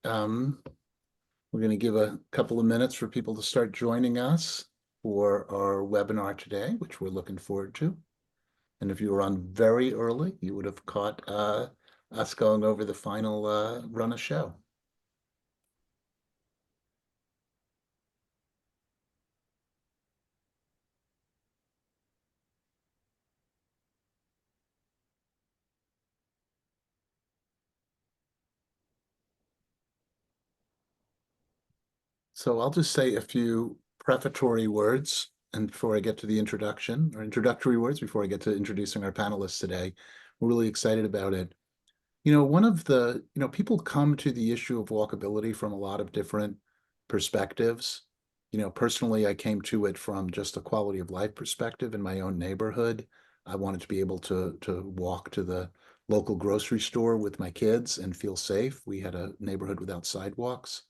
Um, we're going to give a couple of minutes for people to start joining us for our webinar today, which we're looking forward to. And if you were on very early, you would have caught us going over the final run of show. So I'll just say a few prefatory words and before I get to the introduction, or introductory words before I get to introducing our panelists today. We're really excited about it. One of the, people come to the issue of walkability from a lot of different perspectives. Personally, I came to it from just a quality of life perspective in my own neighborhood. I wanted to be able to walk to the local grocery store with my kids and feel safe. We had a neighborhood without sidewalks.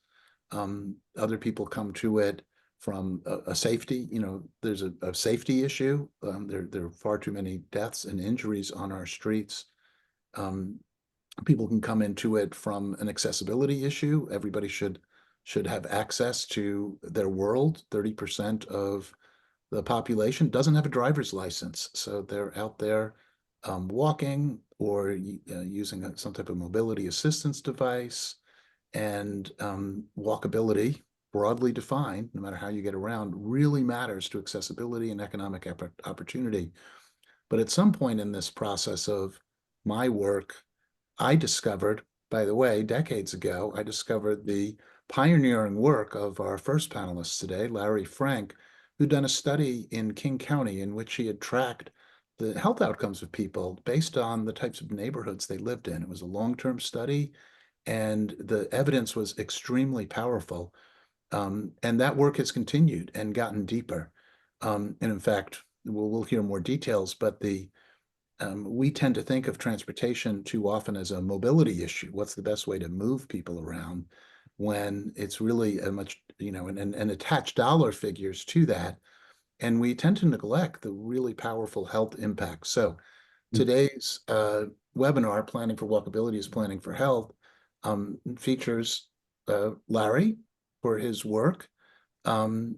Other people come to it from a safety, there's a safety issue. There are far too many deaths and injuries on our streets. Um, People can come into it from an accessibility issue. Everybody should have access to their world. 30% of the population doesn't have a driver's license, so they're out there walking or using some type of mobility assistance device. And walkability, broadly defined, no matter how you get around, really matters to accessibility and economic opportunity. But at some point in this process of my work, I discovered, by the way, decades ago, I discovered the pioneering work of our first panelist today, Larry Frank, who'd done a study in King County in which he had tracked the health outcomes of people based on the types of neighborhoods they lived in. It was a long-term study, and the evidence was extremely powerful. And that work has continued and gotten deeper. And in fact, we'll hear more details, but we tend to think of transportation too often as a mobility issue. What's the best way to move people around when it's really a much, and attach dollar figures to that. And we tend to neglect the really powerful health impacts. So today's webinar, Planning for Walkability is Planning for Health, features Larry for his work. And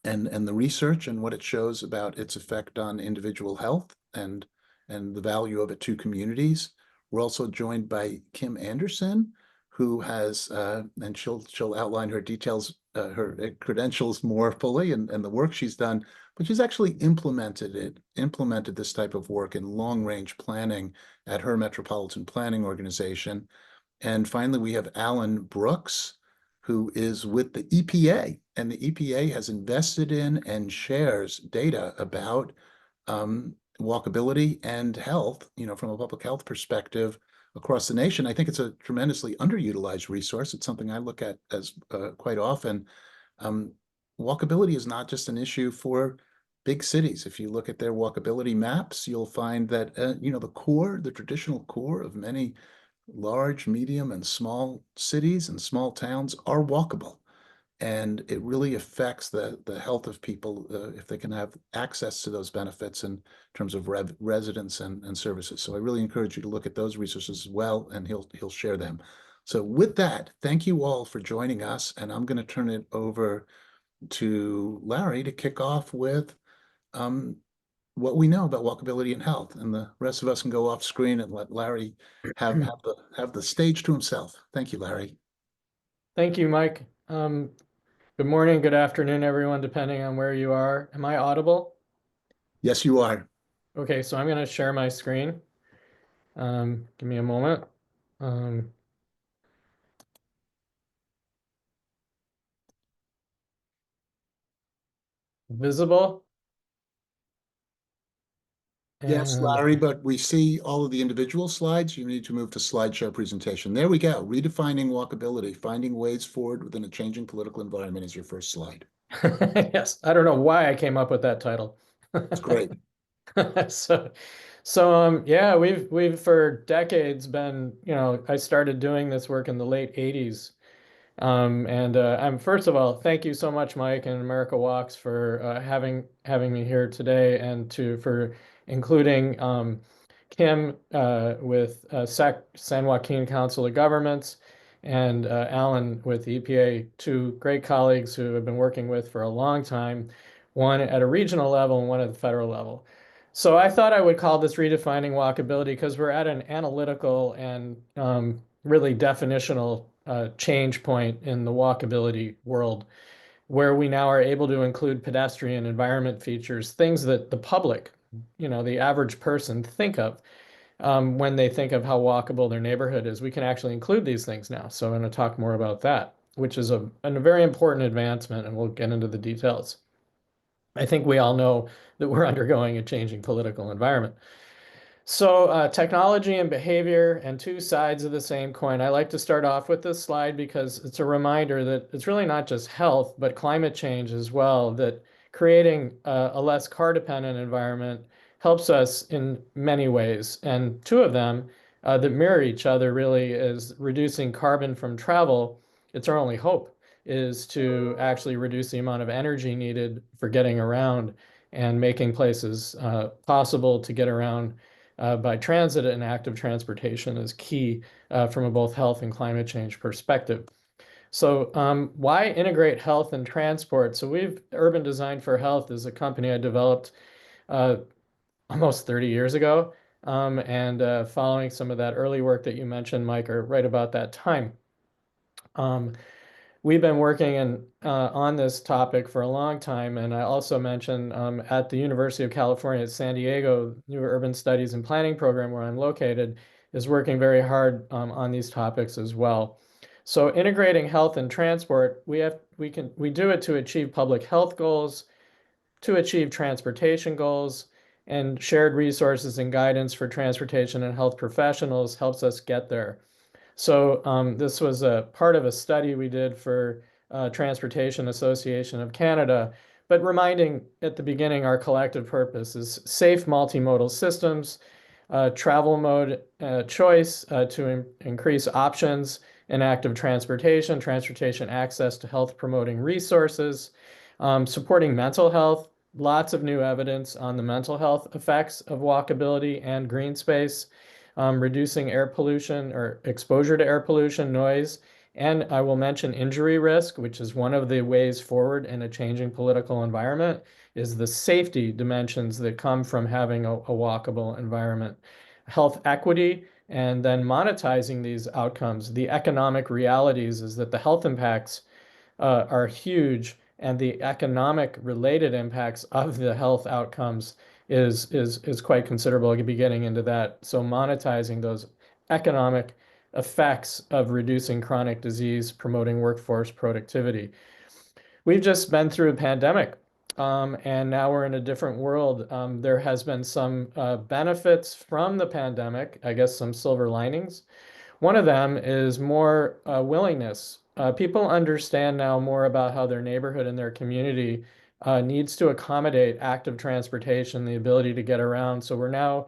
the research and what it shows about its effect on individual health and the value of it to communities. We're also joined by Kim Anderson, who has and she'll outline her details, her credentials more fully and the work she's done, but she's actually implemented this type of work in long range planning at her metropolitan planning organization. And finally, we have Alan Brooks, who is with the EPA, and the EPA has invested in and shares data about walkability and health, from a public health perspective across the nation. I think it's a tremendously underutilized resource. It's something I look at as quite often. Um, Walkability is not just an issue for big cities. If you look at their walkability maps, you'll find that, the traditional core of many large, medium, and small cities and small towns are walkable. And it really affects the health of people if they can have access to those benefits in terms of residents and services. So I really encourage you to look at those resources as well, and he'll share them. So with that, thank you all for joining us, and I'm going to turn it over to Larry to kick off with um, what we know about walkability and health, and the rest of us can go off screen and let Larry have the stage to himself. Thank you, Larry. Thank you, Mike. Good morning, good afternoon, everyone, depending on where you are. Am I audible? Yes, you are. Okay, so I'm going to share my screen. Give me a moment. Visible. Yes, And Larry, but we see all of the individual slides. You need to move to slideshow presentation. There we go. Redefining walkability, finding ways forward within a changing political environment is your first slide. yes, I don't know why I came up with that title. It's great. Yeah, we've for decades been, I started doing this work in the late 80s. And I'm first of all, thank you so much, Mike and America Walks, for having me here today, and for including Kim with San Joaquin Council of Governments, and Alan with EPA, two great colleagues who have been working with for a long time, one at a regional level and one at the federal level. So I thought I would call this redefining walkability because we're at an analytical and really definitional change point in the walkability world, where we now are able to include pedestrian environment features, things that the public, the average person think of when they think of how walkable their neighborhood is. We can actually include these things now. So I'm going to talk more about that, which is a very important advancement, and we'll get into the details. I think we all know that we're undergoing a changing political environment. So technology and behavior and two sides of the same coin. I like to start off with this slide because it's a reminder that it's really not just health, but climate change as well, that creating a less car-dependent environment helps us in many ways. And two of them that mirror each other really is reducing carbon from travel. It's our only hope is to actually reduce the amount of energy needed for getting around and making places possible to get around by transit and active transportation is key from a both health and climate change perspective. So why integrate health and transport? So Urban Design for Health is a company I developed uh, almost 30 years ago. And following some of that early work that you mentioned, Mike, or right about that time. Um, We've been working on this topic for a long time, and I also mentioned at the University of California at San Diego, New Urban Studies and Planning program where I'm located, is working very hard on these topics as well. So integrating health and transport, we do it to achieve public health goals, to achieve transportation goals, and shared resources and guidance for transportation and health professionals helps us get there. So this was a part of a study we did for Transportation Association of Canada, but reminding at the beginning our collective purpose is safe multimodal systems, travel mode choice to increase options in active transportation, transportation access to health promoting resources, supporting mental health, lots of new evidence on the mental health effects of walkability and green space, reducing air pollution or exposure to air pollution, noise, and I will mention injury risk, which is one of the ways forward in a changing political environment, is the safety dimensions that come from having a walkable environment. Health equity, and then monetizing these outcomes. The economic realities is that the health impacts are huge, and the economic related impacts of the health outcomes is quite considerable. I could be getting into that. So monetizing those economic effects of reducing chronic disease, promoting workforce productivity. We've just been through a pandemic, and now we're in a different world. There has been some benefits from the pandemic, I guess some silver linings. One of them is more willingness. People understand now more about how their neighborhood and their community needs to accommodate active transportation, the ability to get around. So we're now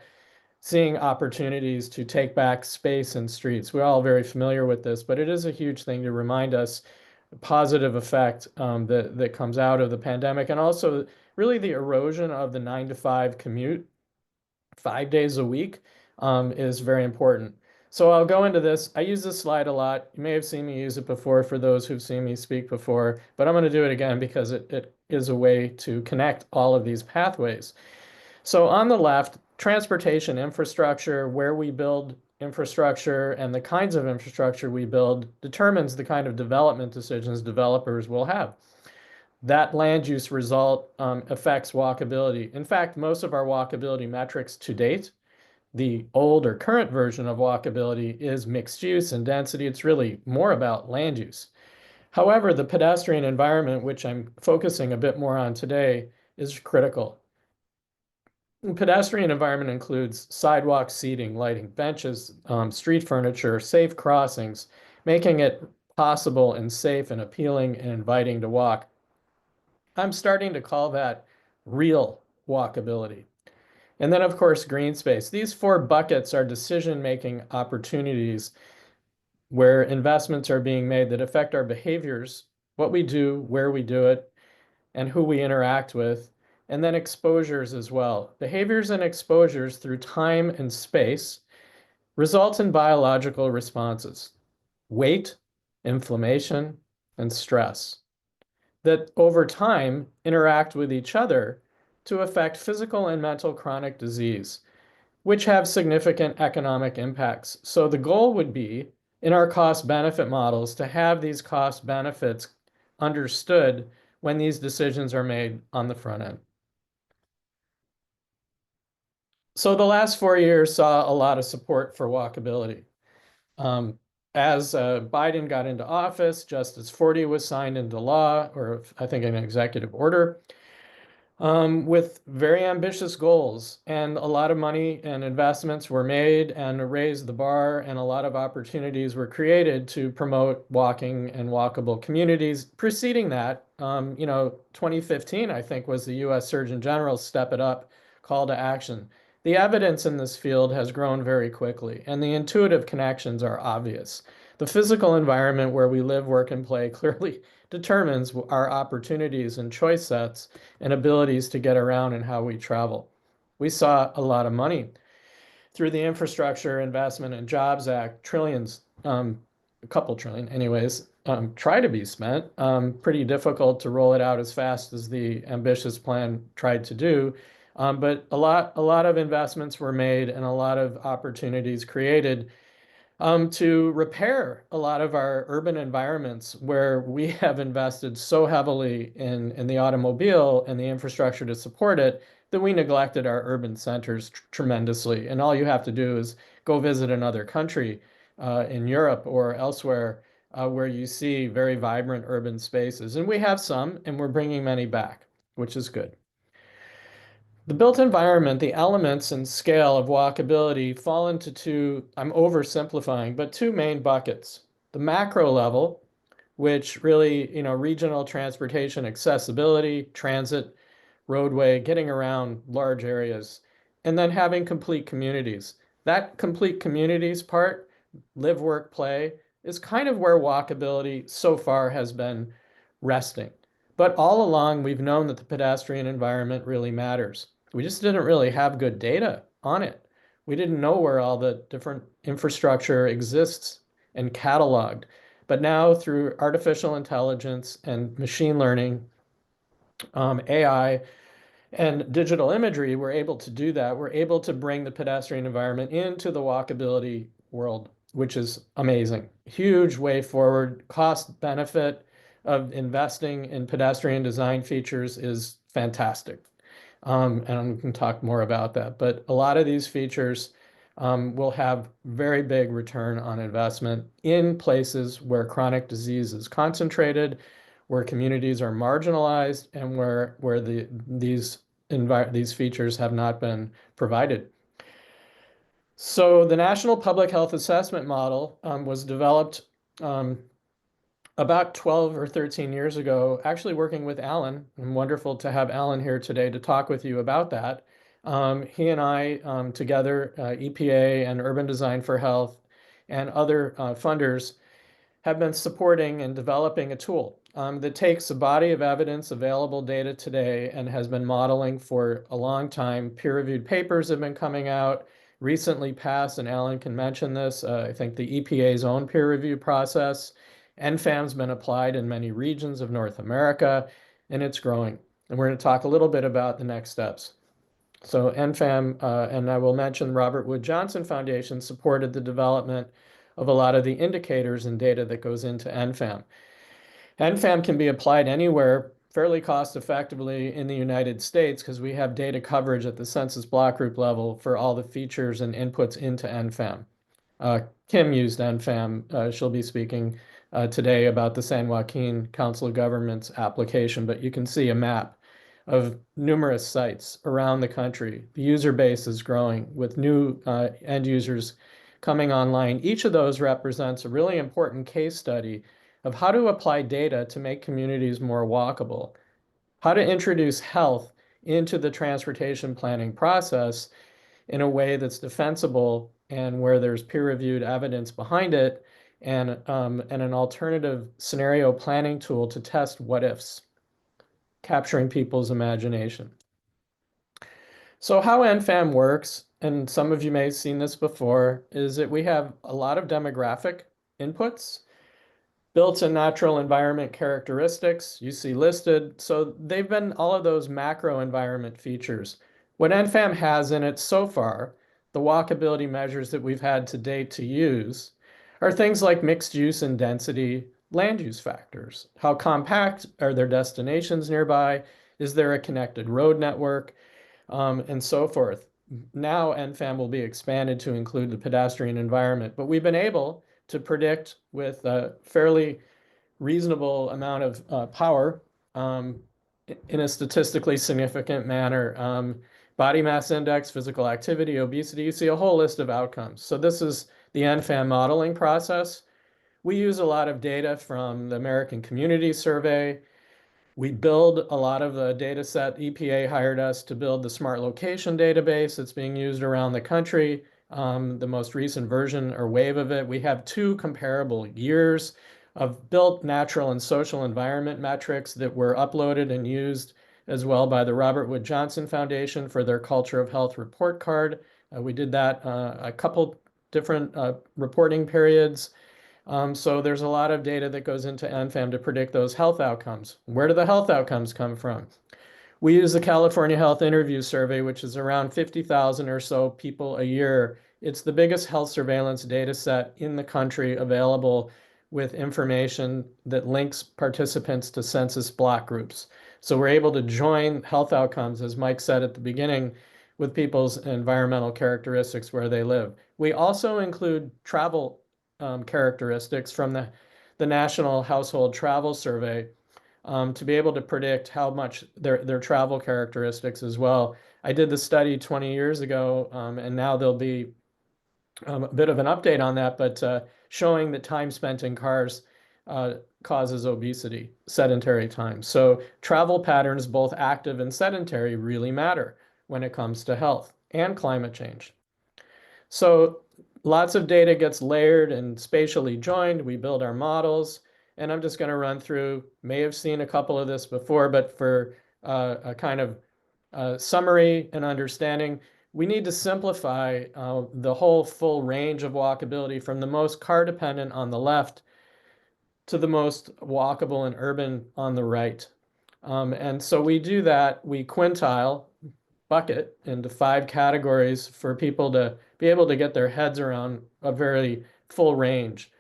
seeing opportunities to take back space in streets. We're all very familiar with this, but it is a huge thing to remind us the positive effect that comes out of the pandemic, and also really the erosion of the 9 to 5 commute 5 days a week is very important. So I'll go into this. I use this slide a lot. You may have seen me use it before for those who've seen me speak before, but I'm going to do it again because it is a way to connect all of these pathways. So on the left, transportation infrastructure, where we build infrastructure and the kinds of infrastructure we build determines the kind of development decisions developers will have. That land use result affects walkability. In fact, most of our walkability metrics to date, the old or current version of walkability is mixed use and density. It's really more about land use. However, the pedestrian environment, which I'm focusing a bit more on today, is critical. The pedestrian environment includes sidewalk seating, lighting, benches, street furniture, safe crossings, making it possible and safe and appealing and inviting to walk. I'm starting to call that real walkability. And then, of course, green space. These four buckets are decision-making opportunities where investments are being made that affect our behaviors, what we do, where we do it, and who we interact with, and then exposures as well. Behaviors and exposures through time and space result in biological responses. Weight, inflammation, and stress that over time interact with each other to affect physical and mental chronic disease, which have significant economic impacts. So the goal would be in our cost benefit models to have these cost benefits understood when these decisions are made on the front end. So the last 4 years saw a lot of support for walkability. Um, as Biden got into office, Justice 40 was signed into law, or I think an executive order, with very ambitious goals. And a lot of money and investments were made and raised the bar, and a lot of opportunities were created to promote walking and walkable communities. Preceding that, 2015, I think, was the US Surgeon General's Step It Up call to action. The evidence in this field has grown very quickly, and the intuitive connections are obvious. The physical environment where we live, work, and play clearly determines our opportunities and choice sets and abilities to get around and how we travel. We saw a lot of money through the Infrastructure Investment and Jobs Act, trillions, a couple trillion, anyways, try to be spent. Pretty difficult to roll it out as fast as the ambitious plan tried to do. But a lot of investments were made and a lot of opportunities created to repair a lot of our urban environments where we have invested so heavily in the automobile and the infrastructure to support it that we neglected our urban centers tremendously. And all you have to do is go visit another country in Europe or elsewhere where you see very vibrant urban spaces. And we have some, and we're bringing many back, which is good. The built environment, the elements and scale of walkability fall into two, I'm oversimplifying, but two main buckets. The macro level, which really, regional transportation accessibility, transit, roadway, getting around large areas, and then having complete communities. That complete communities part, live, work, play, is kind of where walkability so far has been resting. But all along, we've known that the pedestrian environment really matters. We just didn't really have good data on it. We didn't know where all the different infrastructure exists and cataloged. But now through artificial intelligence and machine learning, AI, and digital imagery, we're able to do that. We're able to bring the pedestrian environment into the walkability world, which is amazing. Huge way forward. Cost benefit of investing in pedestrian design features is fantastic. And we can talk more about that. But a lot of these features will have very big return on investment in places where chronic disease is concentrated, where communities are marginalized, and where these features have not been provided. So the National Public Health Assessment Model was developed about 12 or 13 years ago, actually working with Alan. And wonderful to have Alan here today to talk with you about that. He and I together, EPA and Urban Design for Health and other funders have been supporting and developing a tool that takes a body of evidence, available data today, and has been modeling for a long time. Peer-reviewed papers have been coming out, recently passed, and Alan can mention this, I think the EPA's own peer review process. NFAM's been applied in many regions of North America, and it's growing. And we're going to talk a little bit about the next steps. So NFAM, and I will mention Robert Wood Johnson Foundation supported the development of a lot of the indicators and data that goes into NFAM. NFAM can be applied anywhere fairly cost effectively in the United States because we have data coverage at the census block group level for all the features and inputs into NFAM. Kim used NFAM. She'll be speaking today about the San Joaquin Council of Governments application, but you can see a map of numerous sites around the country. The user base is growing with new end users coming online. Each of those represents a really important case study of how to apply data to make communities more walkable, how to introduce health into the transportation planning process in a way that's defensible and where there's peer-reviewed evidence behind it, and an alternative scenario planning tool to test what ifs, capturing people's imagination. So how NFAM works, and some of you may have seen this before, is that we have a lot of demographic inputs. built in natural environment characteristics you see listed. So they've been all of those macro environment features. What NFAM has in it so far, the walkability measures that we've had to date to use, are things like mixed use and density land use factors. How compact are their destinations nearby? Is there a connected road network? And so forth. Now NFAM will be expanded to include the pedestrian environment, but we've been able to predict with a fairly reasonable amount of power in a statistically significant manner. Body mass index, physical activity, obesity, you see a whole list of outcomes. So this is the NFAM modeling process. We use a lot of data from the American Community Survey. We build a lot of the data set. EPA hired us to build the smart location database that's being used around the country. The most recent version or wave of it, we have 2 comparable years of built natural and social environment metrics that were uploaded and used as well by the Robert Wood Johnson Foundation for their Culture of Health report card. We did that a couple different reporting periods. So there's a lot of data that goes into NFAM to predict those health outcomes. Where do the health outcomes come from? We use the California Health Interview Survey, which is around 50,000 or so people a year. It's the biggest health surveillance data set in the country available with information that links participants to census block groups. So we're able to join health outcomes, as Mike said at the beginning, with people's environmental characteristics where they live. We also include travel characteristics from the National Household Travel Survey to be able to predict how much their travel characteristics as well. I did the study 20 years ago, and now there'll be a bit of an update on that, but showing that time spent in cars causes obesity, sedentary time. So travel patterns, both active and sedentary, really matter when it comes to health and climate change. So lots of data gets layered and spatially joined. We build our models, and I'm just going to run through, may have seen a couple of this before, but for a kind of summary and understanding, we need to simplify the whole full range of walkability from the most car dependent on the left to the most walkable and urban on the right. And so we do that, we quintile, bucket into 5 categories for people to be able to get their heads around a very full range.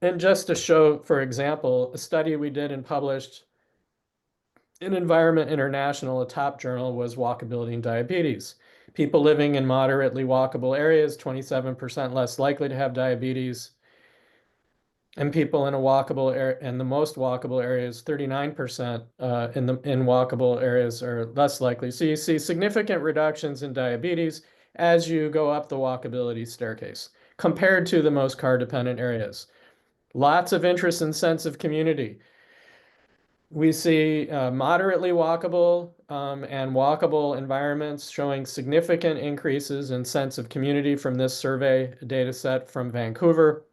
And just to show, for example, a study we did and published in Environment International, a top journal, was walkability and diabetes. People living in moderately walkable areas, 27% less likely to have diabetes. And people in a walkable area and the most walkable areas, 39% in walkable areas are less likely. So you see significant reductions in diabetes as you go up the walkability staircase compared to the most car dependent areas. Lots of interest and sense of community. We see moderately walkable and walkable environments showing significant increases in sense of community from this survey data set from Vancouver.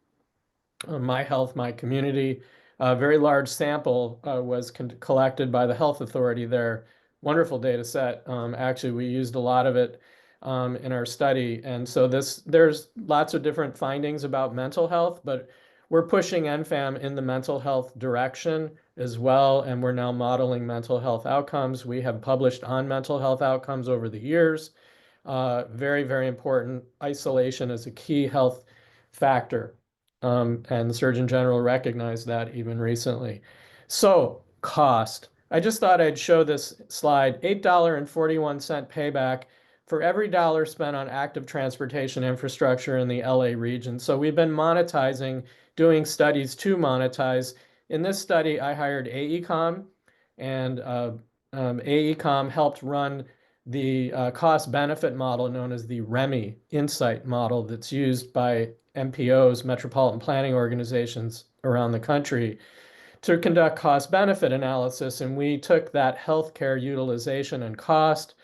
My Health, My Community. A very large sample was collected by the health authority there. Wonderful data set. Actually, we used a lot of it in our study. And so there's lots of different findings about mental health, but we're pushing NFAM in the mental health direction as well. And we're now modeling mental health outcomes. We have published on mental health outcomes over the years. Very, very important. Isolation is a key health factor. And the Surgeon General recognized that even recently. So, cost. I just thought I'd show this slide. $8.41 payback for every dollar spent on active transportation infrastructure in the LA region. So we've been monetizing, doing studies to monetize. In this study, I hired AECOM, and AECOM helped run the cost benefit model known as the REMI insight model that's used by MPOs, metropolitan planning organizations around the country, to conduct cost benefit analysis. And we took that healthcare utilization and cost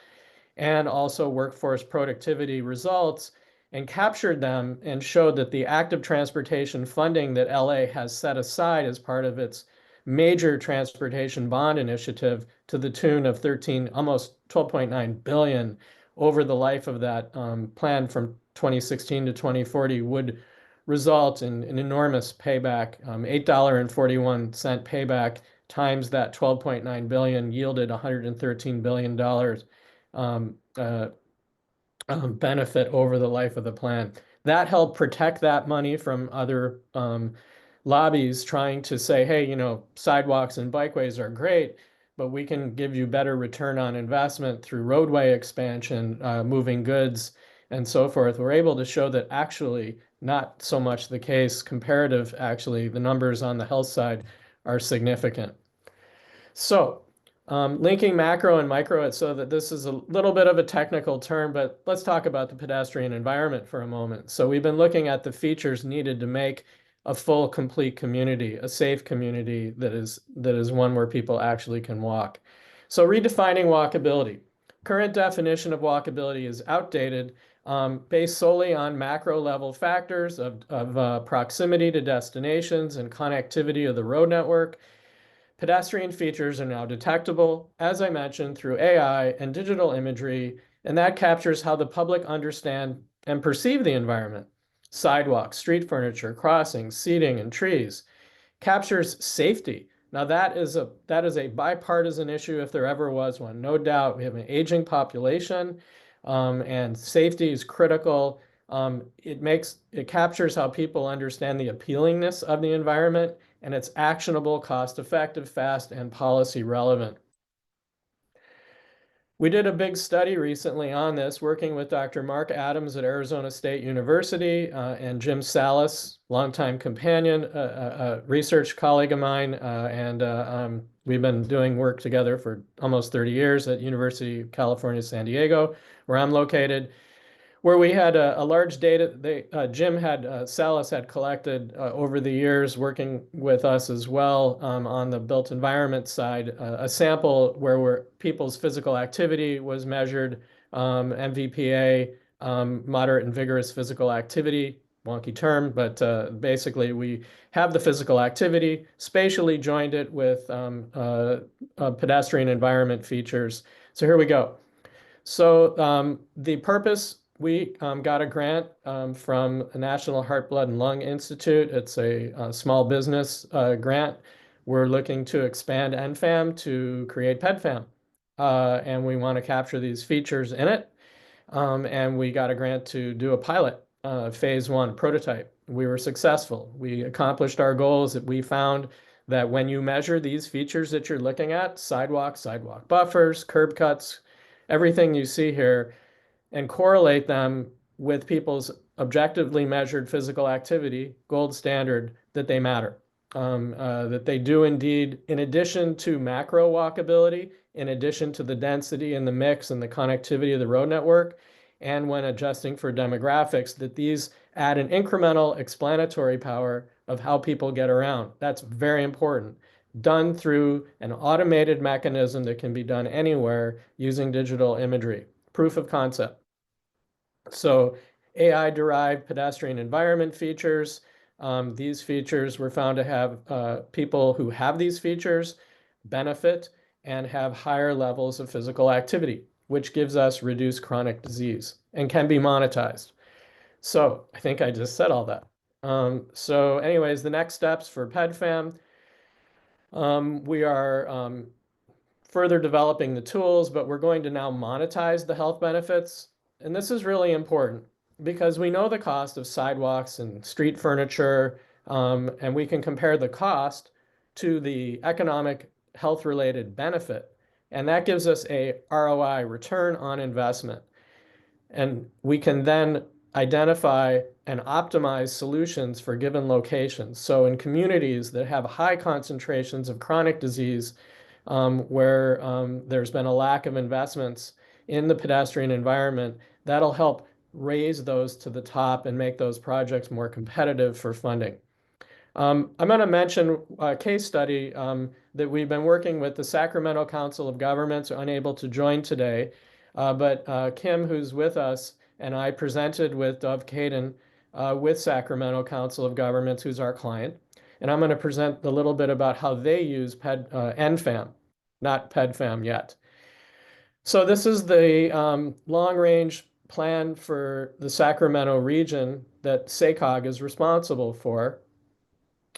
and also workforce productivity results and captured them and showed that the active transportation funding that LA has set aside as part of its major transportation bond initiative to the tune of almost 12.9 billion over the life of that plan from 2016 to 2040 would result in an enormous payback. $8.41 payback times that 12.9 billion yielded $113 billion benefit over the life of the plan. That helped protect that money from other lobbies trying to say, hey, sidewalks and bikeways are great, but we can give you better return on investment through roadway expansion, moving goods, and so forth. We're able to show that actually not so much the case. Comparative, actually, the numbers on the health side are significant. So, linking macro and micro, so that this is a little bit of a technical term, but let's talk about the pedestrian environment for a moment. So we've been looking at the features needed to make a full, complete community, a safe community that is one where people actually can walk. So redefining walkability. Current definition of walkability is outdated, based solely on macro level factors of proximity to destinations and connectivity of the road network. Pedestrian features are now detectable, as I mentioned, through AI and digital imagery, and that captures how the public understand and perceive the environment. Sidewalks, street furniture, crossings, seating, and trees. Captures safety. Now that is a bipartisan issue if there ever was one. No doubt, we have an aging population, and safety is critical. It captures how people understand the appealingness of the environment, and it's actionable, cost-effective, fast, and policy relevant. We did a big study recently on this, working with Dr. Mark Adams at Arizona State University and Jim Salas, longtime companion, a research colleague of mine, and we've been doing work together for almost 30 years at University of California, San Diego, where I'm located, where we had a large data. Salas had collected over the years, working with us as well on the built environment side, a sample where people's physical activity was measured, MVPA, moderate and vigorous physical activity, wonky term, but basically we have the physical activity, spatially joined it with pedestrian environment features. So here we go. So the purpose, we got a grant from the National Heart, Blood, and Lung Institute. It's a small business grant. We're looking to expand NFAM to create PEDFAM. And we want to capture these features in it. And we got a grant to do a pilot, phase 1 prototype. We were successful. We accomplished our goals. That we found that when you measure these features that you're looking at, sidewalk buffers, curb cuts, everything you see here, and correlate them with people's objectively measured physical activity, gold standard, that they matter. That they do indeed, in addition to macro walkability, in addition to the density and the mix and the connectivity of the road network, and when adjusting for demographics, that these add an incremental explanatory power of how people get around. That's very important. Done through an automated mechanism that can be done anywhere using digital imagery. Proof of concept. So AI-derived pedestrian environment features. These features were found to have people who have these features benefit and have higher levels of physical activity, which gives us reduced chronic disease and can be monetized. So I think I just said all that. So anyways, the next steps for PEDFAM, we are further developing the tools, but we're going to now monetize the health benefits. And this is really important because we know the cost of sidewalks and street furniture, and we can compare the cost to the economic health-related benefit. And that gives us a ROI, return on investment. And we can then identify and optimize solutions for given locations. So in communities that have high concentrations of chronic disease, where there's been a lack of investments in the pedestrian environment, that'll help raise those to the top and make those projects more competitive for funding. I'm going to mention a case study that we've been working with the Sacramento Council of Governments, unable to join today, but Kim, who's with us, and I presented with Dov Caden with Sacramento Council of Governments, who's our client. And I'm going to present a little bit about how they use NFAM, not PEDFAM yet. So this is the long-range plan for the Sacramento region that SACOG is responsible for.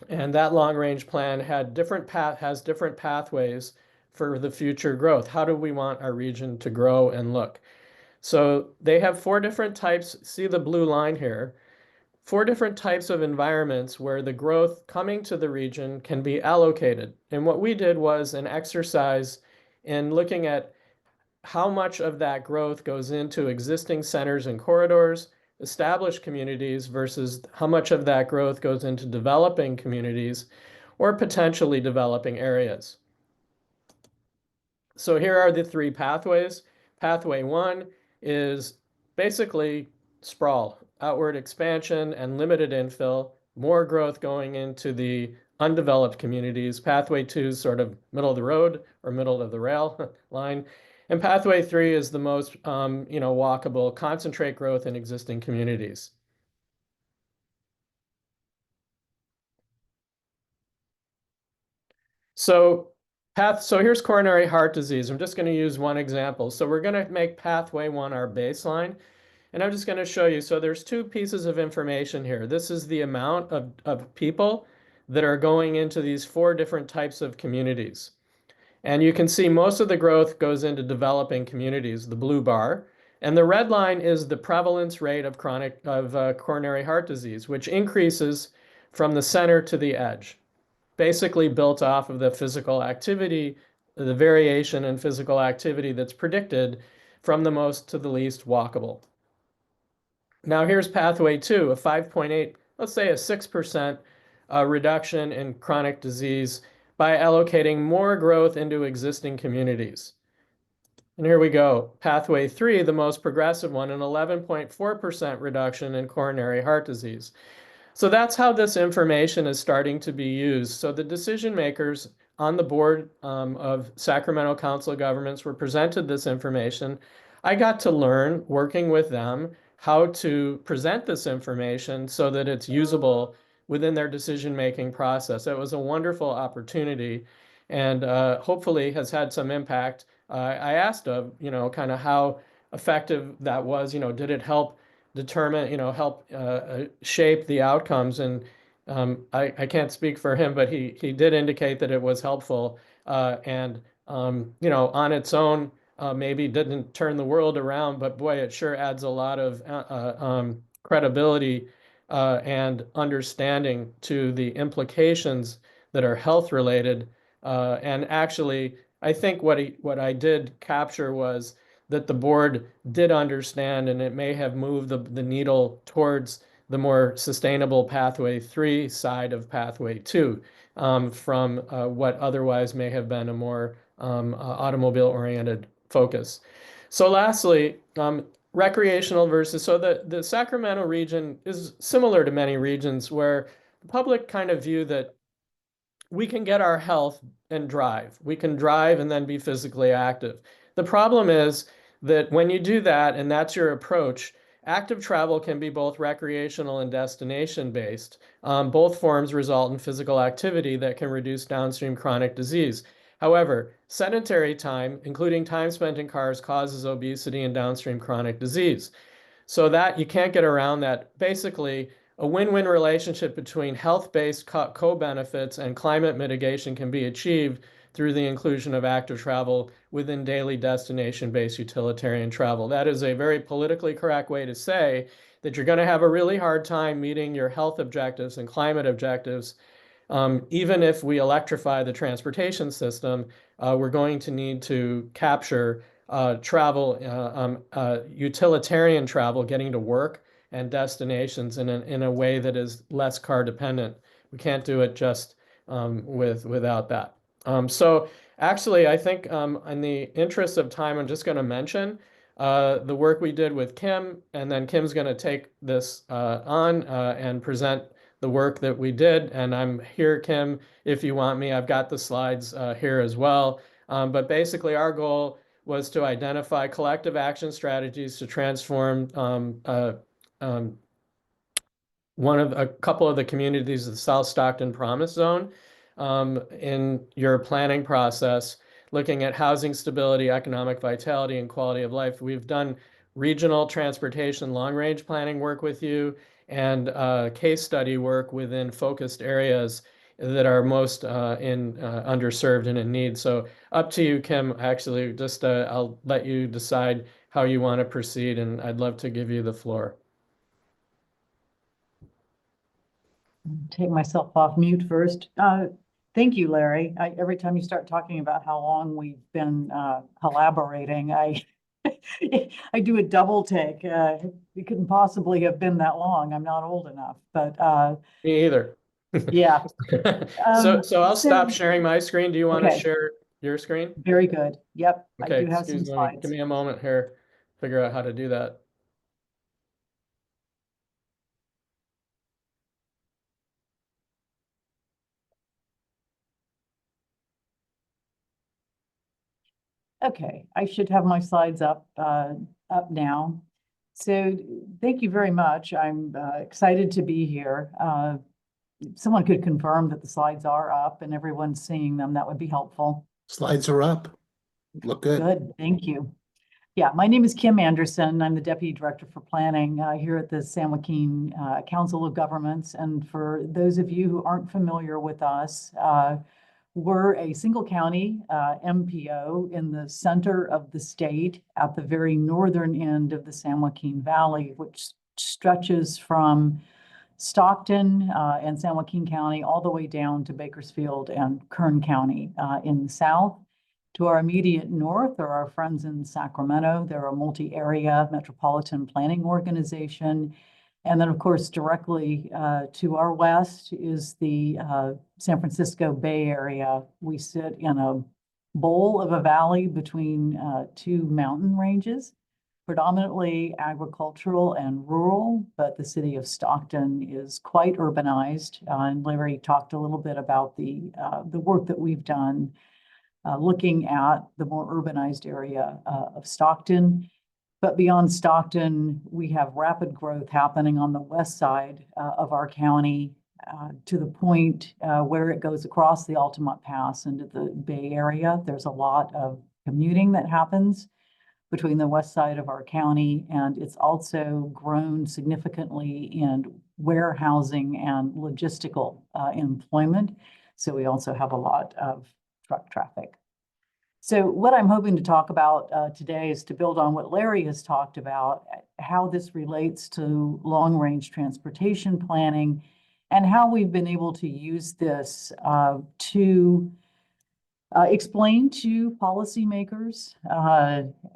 And that long-range plan has different pathways for the future growth. How do we want our region to grow and look? So they have four different types. See the blue line here. Four different types of environments where the growth coming to the region can be allocated. And what we did was an exercise in looking at how much of that growth goes into existing centers and corridors, established communities, versus how much of that growth goes into developing communities or potentially developing areas. So here are the three pathways. Pathway one is basically sprawl, outward expansion and limited infill, more growth going into the undeveloped communities. Pathway two is sort of middle of the road or middle of the rail line. And pathway three is the most, walkable, concentrate growth in existing communities. So here's coronary heart disease. I'm just going to use one example. So we're going to make pathway one our baseline. And I'm just going to show you. So there's two pieces of information here. This is the amount of people that are going into these four different types of communities. And you can see most of the growth goes into developing communities, the blue bar. And the red line is the prevalence rate of coronary heart disease, which increases from the center to the edge, basically built off of the physical activity, the variation in physical activity that's predicted from the most to the least walkable. Now here's pathway two, a 5.8, let's say a 6% reduction in chronic disease by allocating more growth into existing communities. And here we go. Pathway three, the most progressive one, an 11.4% reduction in coronary heart disease. So that's how this information is starting to be used. So the decision makers on the board of Sacramento Council of Governments were presented this information. I got to learn, working with them, how to present this information so that it's usable within their decision-making process. It was a wonderful opportunity and hopefully has had some impact. I asked, kind of how effective that was. Did it help determine, help shape the outcomes? And I can't speak for him, but he did indicate that it was helpful and on its own maybe didn't turn the world around, but boy, it sure adds a lot of credibility and understanding to the implications that are health related. And actually, I think what I did capture was that the board did understand, and it may have moved the needle towards the more sustainable pathway three side of pathway two from what otherwise may have been a more automobile oriented focus. So lastly, recreational versus, so the Sacramento region is similar to many regions where the public kind of view that we can get our health and drive. We can drive and then be physically active. The problem is that when you do that, and that's your approach, active travel can be both recreational and destination based. Both forms result in physical activity that can reduce downstream chronic disease. However, sedentary time, including time spent in cars, causes obesity and downstream chronic disease. So that you can't get around that. Basically, a win-win relationship between health-based co-benefits and climate mitigation can be achieved through the inclusion of active travel within daily destination-based utilitarian travel. That is a very politically correct way to say that you're going to have a really hard time meeting your health objectives and climate objectives. Even if we electrify the transportation system, we're going to need to capture travel, utilitarian travel, getting to work and destinations in a way that is less car dependent. We can't do it just without that. So actually, I think in the interest of time, I'm just going to mention the work we did with Kim, and then Kim's going to take this on and present the work that we did. And I'm here, Kim, if you want me. I've got the slides here as well. But basically, our goal was to identify collective action strategies to transform a couple of the communities of the South Stockton Promise Zone in your planning process, looking at housing stability, economic vitality, and quality of life. We've done regional transportation long-range planning work with you and case study work within focused areas that are most underserved and in need. So up to you, Kim. Actually, just I'll let you decide how you want to proceed, and I'd love to give you the floor. Take myself off mute first. Thank you, Larry. Every time you start talking about how long we've been collaborating, I I do a double take. It couldn't possibly have been that long. I'm not old enough, but Me either. yeah. So I'll stop sharing my screen. Do you want to Okay. share your screen? Very good. Yep, I Okay, do have some excuse me. Give slides. me a moment here. Figure out how to do that. Okay, I should have my slides up now. So thank you very much. I'm excited to be here. If someone could confirm that the slides are up and everyone's seeing them, that would be helpful. Slides are up. Look good. Good, thank you. Yeah, my name is Kim Anderson. I'm the Deputy Director for Planning here at the San Joaquin Council of Governments. And for those of you who aren't familiar with us, we're a single county MPO in the center of the state at the very northern end of the San Joaquin Valley, which stretches from Stockton and San Joaquin County all the way down to Bakersfield and Kern County in the south. To our immediate north are our friends in Sacramento. They're a multi-area metropolitan planning organization. And then, of course, directly to our west is the San Francisco Bay Area. We sit in a bowl of a valley between two mountain ranges, predominantly agricultural and rural, but the city of Stockton is quite urbanized. And Larry talked a little bit about the work that we've done looking at the more urbanized area of Stockton. But beyond Stockton, we have rapid growth happening on the west side of our county to the point where it goes across the Altamont Pass into the Bay Area. There's a lot of commuting that happens between the west side of our county, and it's also grown significantly in warehousing and logistical employment. So we also have a lot of truck traffic. So what I'm hoping to talk about today is to build on what Larry has talked about, how this relates to long-range transportation planning and how we've been able to use this to explain to policymakers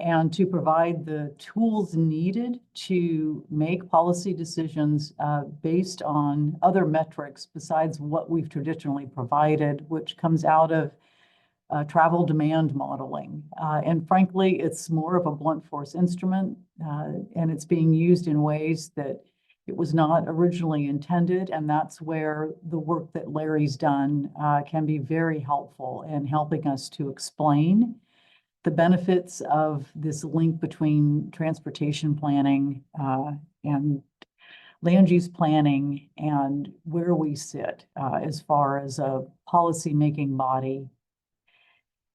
and to provide the tools needed to make policy decisions based on other metrics besides what we've traditionally provided, which comes out of travel demand modeling. And frankly, it's more of a blunt force instrument, and it's being used in ways that it was not originally intended. And that's where the work that Larry's done can be very helpful in helping us to explain the benefits of this link between transportation planning and land use planning and where we sit as far as a policy-making body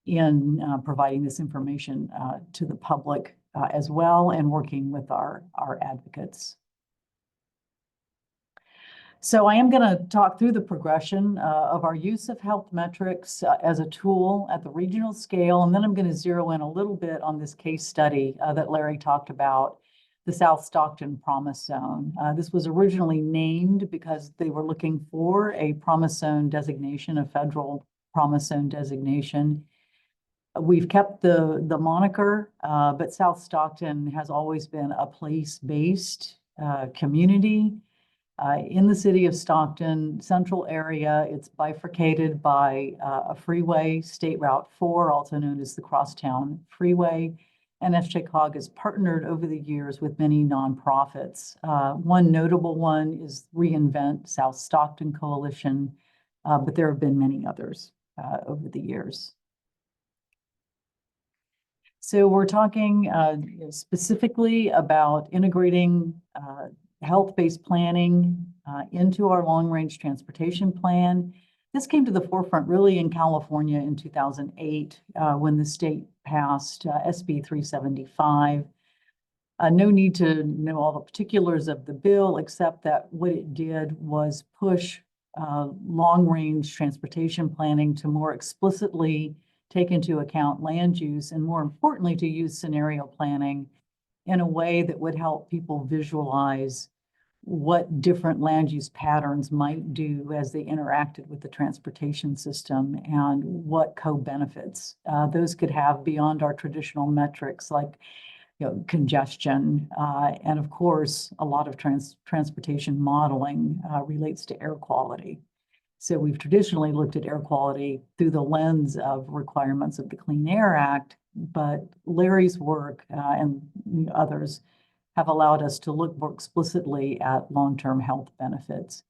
in providing this information to the public as well and working with our advocates. So I am going to talk through the progression of our use of health metrics as a tool at the regional scale, and then I'm going to zero in a little bit on this case study that Larry talked about, the South Stockton Promise Zone. This was originally named because they were looking for a Promise Zone designation, a federal Promise Zone designation. We've kept the moniker, but South Stockton has always been a place-based community in the city of Stockton, central area. It's bifurcated by a freeway, State Route 4, also known as the Crosstown Freeway. And SJCOG has partnered over the years with many nonprofits. One notable one is Reinvent South Stockton Coalition, but there have been many others over the years. So we're talking specifically about integrating health-based planning into our long-range transportation plan. This came to the forefront really in California in 2008 when the state passed SB 375. No need to know all the particulars of the bill, except that what it did was push long-range transportation planning to more explicitly take into account land use, and more importantly, to use scenario planning in a way that would help people visualize what different land use patterns might do as they interacted with the transportation system, and what co-benefits those could have beyond our traditional metrics like congestion. And of course, a lot of transportation modeling relates to air quality. So we've traditionally looked at air quality through the lens of requirements of the Clean Air Act, but Larry's work and others have allowed us to look more explicitly at long-term health benefits.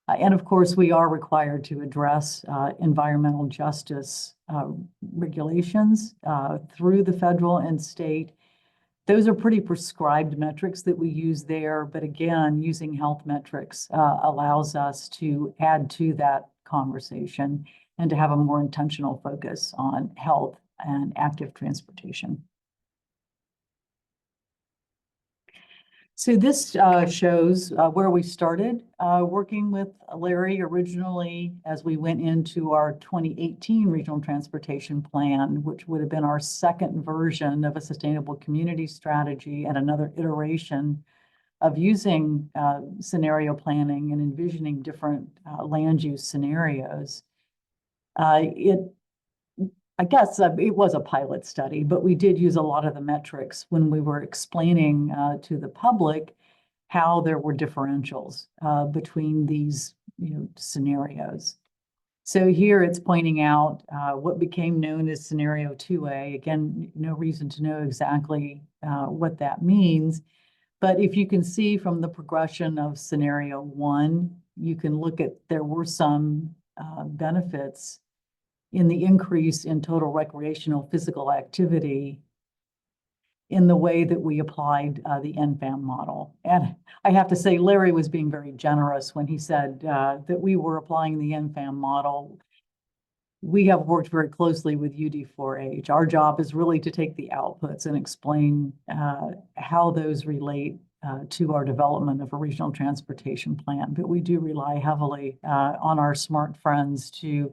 And of course, we are required to address environmental justice regulations through the federal and state. Those are pretty prescribed metrics that we use there, but again, using health metrics allows us to add to that conversation and to have a more intentional focus on health and active transportation. So this shows where we started working with Larry originally as we went into our 2018 Regional Transportation Plan, which would have been our second version of a sustainable community strategy and another iteration of using scenario planning and envisioning different land use scenarios. I guess it was a pilot study, but we did use a lot of the metrics when we were explaining to the public how there were differentials between these scenarios. So here it's pointing out what became known as scenario 2A. Again, no reason to know exactly what that means. But if you can see from the progression of scenario 1, you can look at there were some benefits in the increase in total recreational physical activity in the way that we applied the NFAM model. And I have to say, Larry was being very generous when he said that we were applying the NFAM model. We have worked very closely with UD4H. Our job is really to take the outputs and explain how those relate to our development of a regional transportation plan. But we do rely heavily on our smart friends to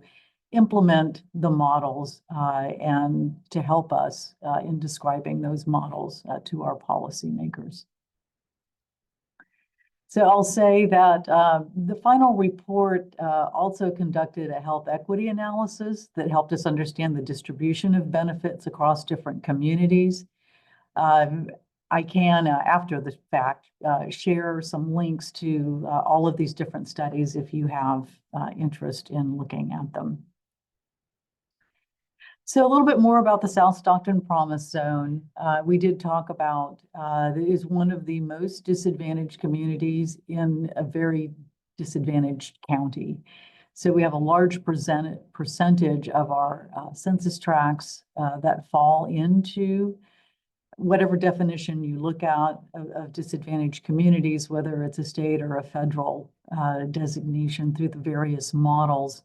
implement the models and to help us in describing those models to our policymakers. So I'll say that the final report also conducted a health equity analysis that helped us understand the distribution of benefits across different communities. I can, after the fact, share some links to all of these different studies if you have interest in looking at them. So a little bit more about the South Stockton Promise Zone. We did talk about it is one of the most disadvantaged communities in a very disadvantaged county. So we have a large percentage of our census tracts that fall into whatever definition you look at of disadvantaged communities, whether it's a state or a federal designation through the various models.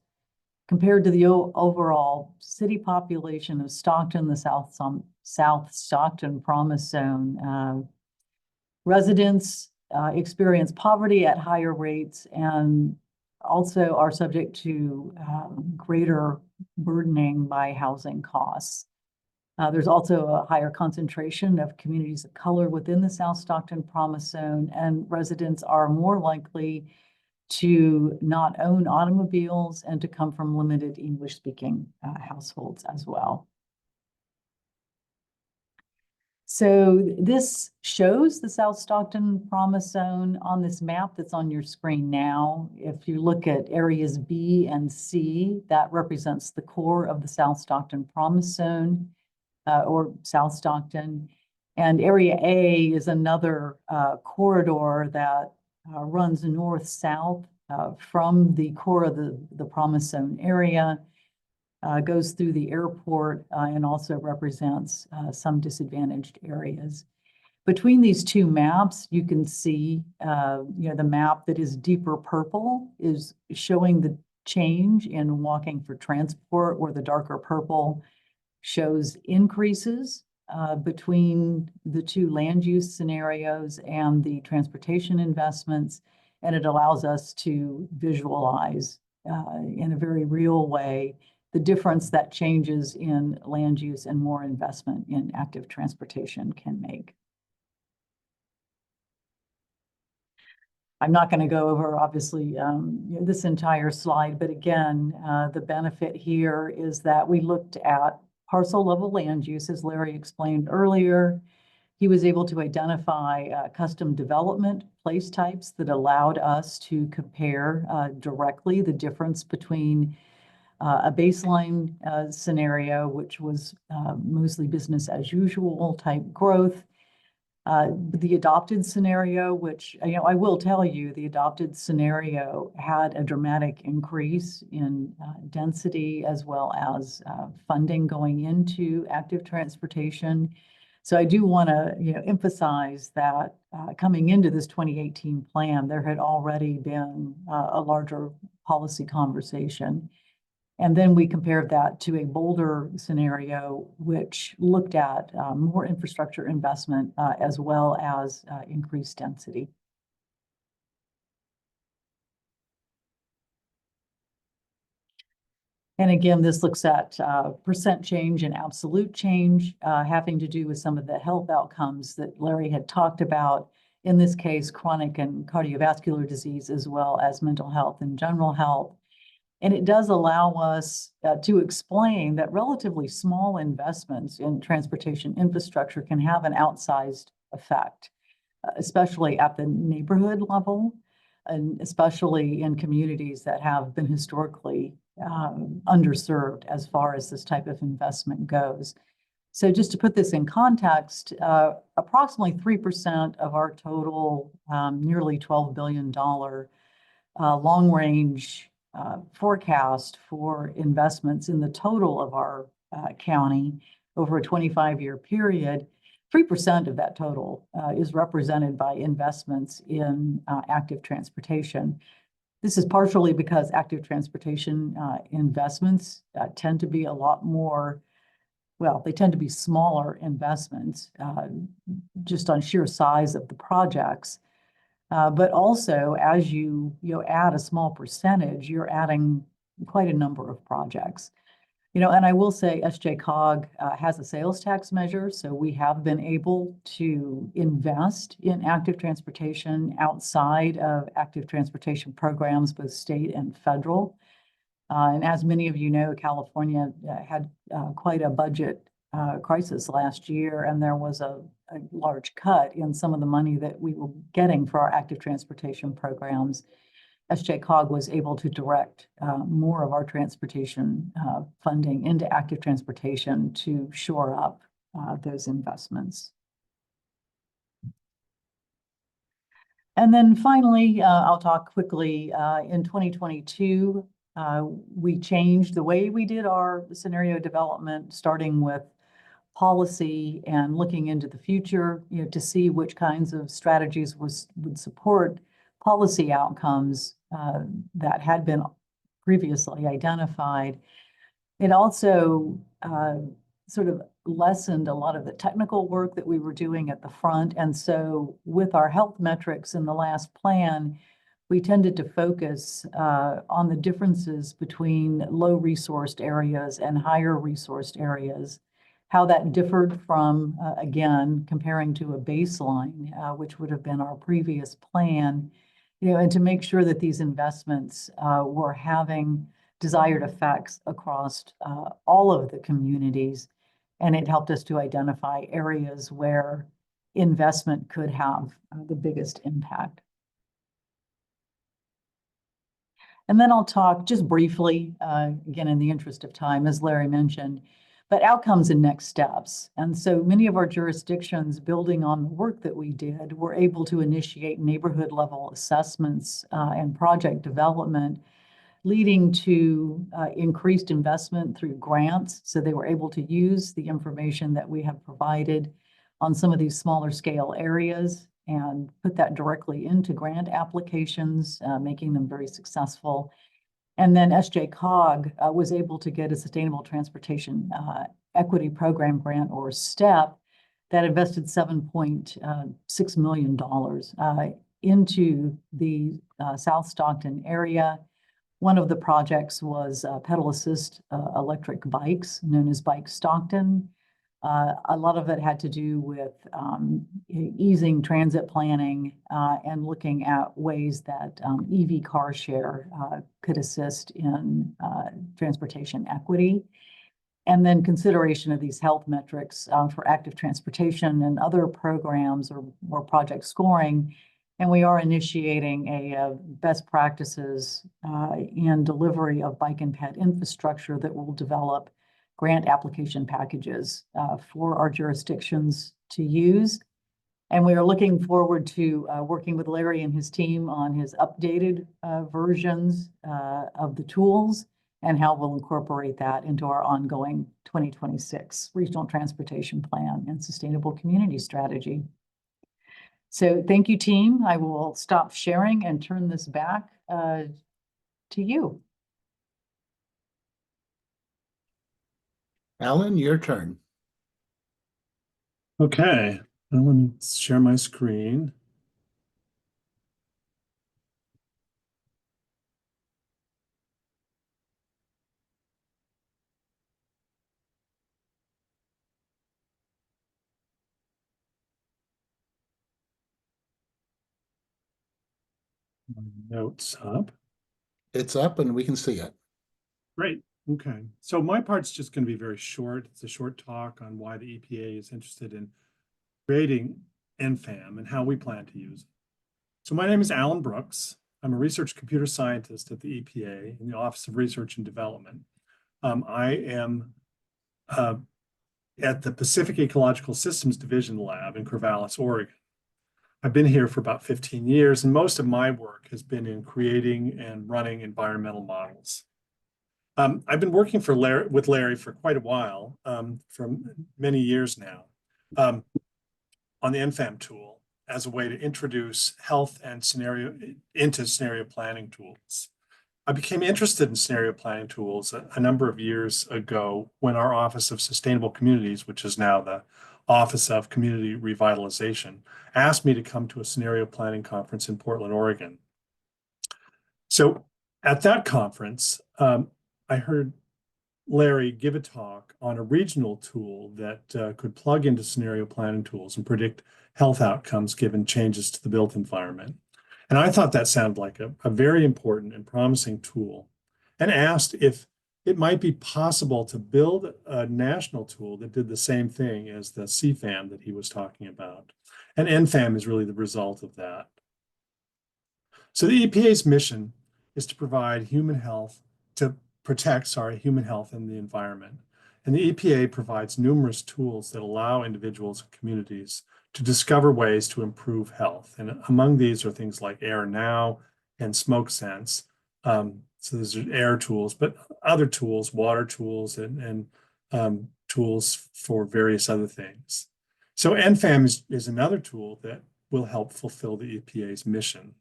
Compared to the overall city population of Stockton, the South Stockton Promise Zone, residents experience poverty at higher rates and also are subject to greater burdening by housing costs. There's also a higher concentration of communities of color within the South Stockton Promise Zone, and residents are more likely to not own automobiles and to come from limited English-speaking households as well. So this shows the South Stockton Promise Zone on this map that's on your screen now. If you look at areas B and C, that represents the core of the South Stockton Promise Zone or South Stockton. And area A is another corridor that runs north-south from the core of the Promise Zone area, goes through the airport, and also represents some disadvantaged areas. Between these two maps, you can see the map that is deeper purple is showing the change in walking for transport, where the darker purple shows increases between the two land use scenarios and the transportation investments, and it allows us to visualize in a very real way the difference that changes in land use and more investment in active transportation can make. I'm not going to go over, obviously, this entire slide, but again, the benefit here is that we looked at parcel level land use, as Larry explained earlier. He was able to identify custom development place types that allowed us to compare directly the difference between a baseline scenario, which was mostly business as usual type growth, the adopted scenario, which, I will tell you, the adopted scenario had a dramatic increase in density as well as funding going into active transportation. So I do want to, emphasize that coming into this 2018 plan, there had already been a larger policy conversation. And then we compared that to a bolder scenario, which looked at more infrastructure investment as well as increased density. And again, this looks at percent change and absolute change having to do with some of the health outcomes that Larry had talked about. In this case, chronic and cardiovascular disease, as well as mental health and general health. And it does allow us to explain that relatively small investments in transportation infrastructure can have an outsized effect, especially at the neighborhood level, and especially in communities that have been historically underserved as far as this type of investment goes. So just to put this in context, approximately 3% of our total nearly $12 billion long-range forecast for investments in the total of our county over a 25-year period, 3% of that total is represented by investments in active transportation. This is partially because active transportation investments tend to be a lot more, well, they tend to be smaller investments just on sheer size of the projects. But also, as you add a small percentage, you're adding quite a number of projects. And I will say SJCOG has a sales tax measure, so we have been able to invest in active transportation outside of active transportation programs, both state and federal. And as many of you know, California had quite a budget crisis last year, and there was a large cut in some of the money that we were getting for our active transportation programs. SJCOG was able to direct more of our transportation funding into active transportation to shore up those investments. And then finally, I'll talk quickly, in 2022, we changed the way we did our scenario development, starting with policy and looking into the future, to see which kinds of strategies would support policy outcomes that had been previously identified. It also sort of lessened a lot of the technical work that we were doing at the front. And so with our health metrics in the last plan, we tended to focus on the differences between low-resourced areas and higher-resourced areas, how that differed from, again, comparing to a baseline, which would have been our previous plan, and to make sure that these investments were having desired effects across all of the communities. And it helped us to identify areas where investment could have the biggest impact. And then I'll talk just briefly, again, in the interest of time, as Larry mentioned, but outcomes and next steps. And so many of our jurisdictions, building on the work that we did, were able to initiate neighborhood level assessments and project development, leading to increased investment through grants. So they were able to use the information that we have provided on some of these smaller scale areas and put that directly into grant applications, making them very successful. And then SJCOG was able to get a Sustainable Transportation Equity Program grant, or STEP, that invested $7.6 million into the South Stockton area. One of the projects was pedal assist electric bikes known as Bike Stockton. A lot of it had to do with easing transit planning and looking at ways that EV car share could assist in transportation equity. And then consideration of these health metrics for active transportation and other programs or project scoring. And we are initiating a best practices in delivery of bike and ped infrastructure that will develop grant application packages for our jurisdictions to use. And we are looking forward to working with Larry and his team on his updated versions of the tools and how we'll incorporate that into our ongoing 2026 Regional Transportation Plan and Sustainable Community Strategy. So thank you, team. I will stop sharing and turn this back to you. Alan, your turn. Okay, now let me share my screen. My notes up. It's up and we can see it. Great. Okay. So my part's just going to be very short. It's a short talk on why the EPA is interested in creating NFAM and how we plan to use it. So my name is Alan Brooks. I'm a research computer scientist at the EPA in the Office of Research and Development. I am at the Pacific Ecological Systems Division Lab in Corvallis, Oregon. I've been here for about 15 years, and most of my work has been in creating and running environmental models. I've been working with Larry for quite a while, for many years now, on the NFAM tool as a way to introduce health and scenario planning tools. I became interested in scenario planning tools a number of years ago when our Office of Sustainable Communities, which is now the Office of Community Revitalization, asked me to come to a scenario planning conference in Portland, Oregon. So at that conference, I heard Larry give a talk on a regional tool that could plug into scenario planning tools and predict health outcomes given changes to the built environment. And I thought that sounded like a very important and promising tool, and asked if it might be possible to build a national tool that did the same thing as the CFAM that he was talking about. And NFAM is really the result of that. So the EPA's mission is to provide human health, to protect, human health and the environment. And the EPA provides numerous tools that allow individuals and communities to discover ways to improve health. And among these are things like Air Now and Smoke Sense. So those are air tools, but other tools, water tools, and tools for various other things. So NFAM is another tool that will help fulfill the EPA's mission.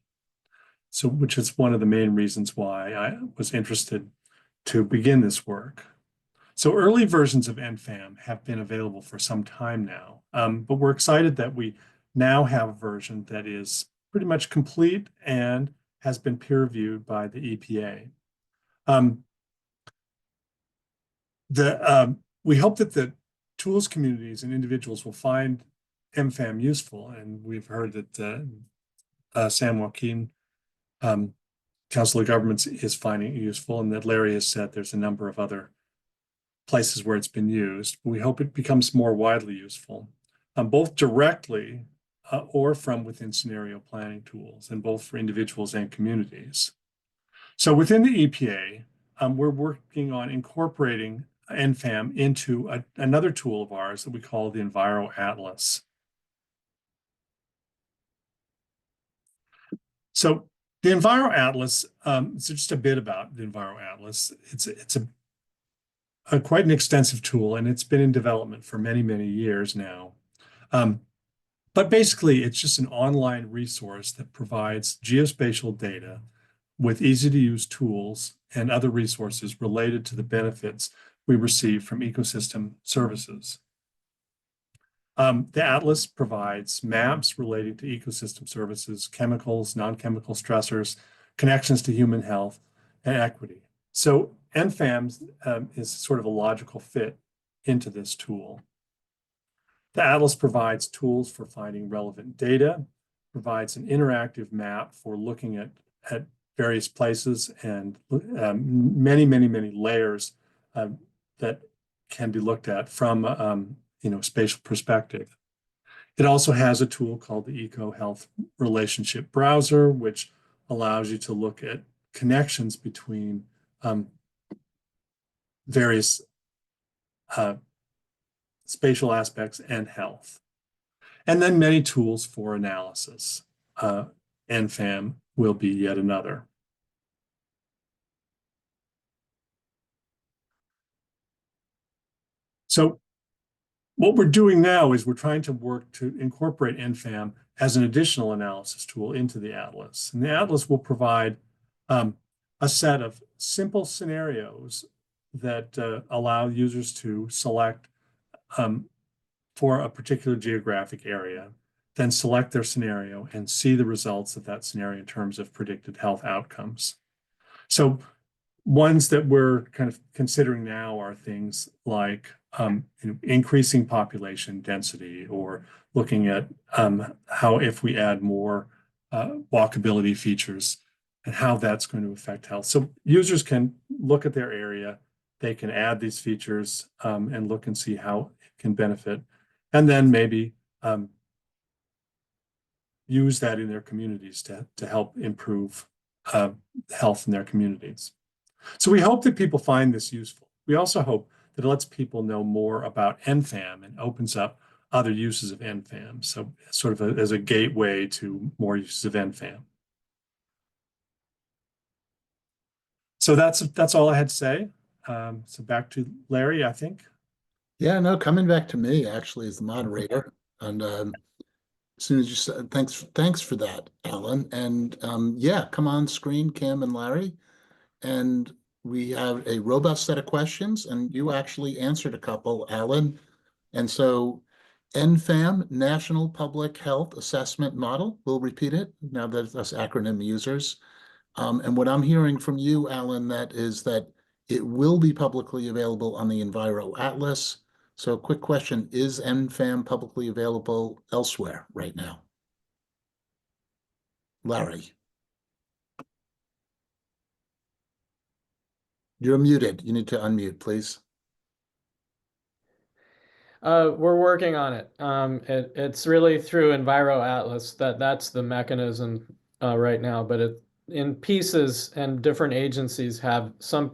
So, which is one of the main reasons why I was interested to begin this work. So early versions of NFAM have been available for some time now, but we're excited that we now have a version that is pretty much complete and has been peer-reviewed by the EPA. We hope that the tools communities and individuals will find NFAM useful, and we've heard that San Joaquin Council of Governments is finding it useful, and that Larry has said there's a number of other places where it's been used. We hope it becomes more widely useful, both directly or from within scenario planning tools, and both for individuals and communities. So within the EPA, we're working on incorporating NFAM into another tool of ours that we call the Enviro Atlas. So the Enviro Atlas, so just a bit about the Enviro Atlas. It's quite an extensive tool, and it's been in development for many, many years now. But basically, it's just an online resource that provides geospatial data with easy-to-use tools and other resources related to the benefits we receive from ecosystem services. The atlas provides maps relating to ecosystem services, chemicals, non-chemical stressors, connections to human health, and equity. So NFAM is sort of a logical fit into this tool. The atlas provides tools for finding relevant data, provides an interactive map for looking at various places and many layers that can be looked at from spatial perspective. It also has a tool called the Eco Health Relationship Browser, which allows you to look at connections between various spatial aspects and health. And then many tools for analysis. NFAM will be yet another. So what we're doing now is we're trying to work to incorporate NFAM as an additional analysis tool into the Atlas. And the Atlas will provide a set of simple scenarios that allow users to select for a particular geographic area, then select their scenario and see the results of that scenario in terms of predicted health outcomes. So ones that we're kind of considering now are things like increasing population density, or looking at how if we add more walkability features and how that's going to affect health. So users can look at their area, they can add these features and look and see how it can benefit, and then maybe use that in their communities to help improve health in their communities. So we hope that people find this useful. We also hope that it lets people know more about NFAM and opens up other uses of NFAM. So sort of as a gateway to more uses of NFAM. So that's all I had to say. So back to Larry, I think. Yeah, no, coming back to me actually as the moderator. And as soon as you said, thanks for that, Alan. And yeah, come on screen, Kim and Larry. And we have a robust set of questions, and you actually answered a couple, Alan. And so NFAM, National Public Health Assessment Model, we'll repeat it now that us acronym users. And what I'm hearing from you, Alan, that is that it will be publicly available on the Enviro Atlas. So quick question, is NFAM publicly available elsewhere right now? Larry. You're muted. You need to unmute, please. We're working on it. It's really through Enviro Atlas that's the mechanism right now, but it in pieces, and different agencies have some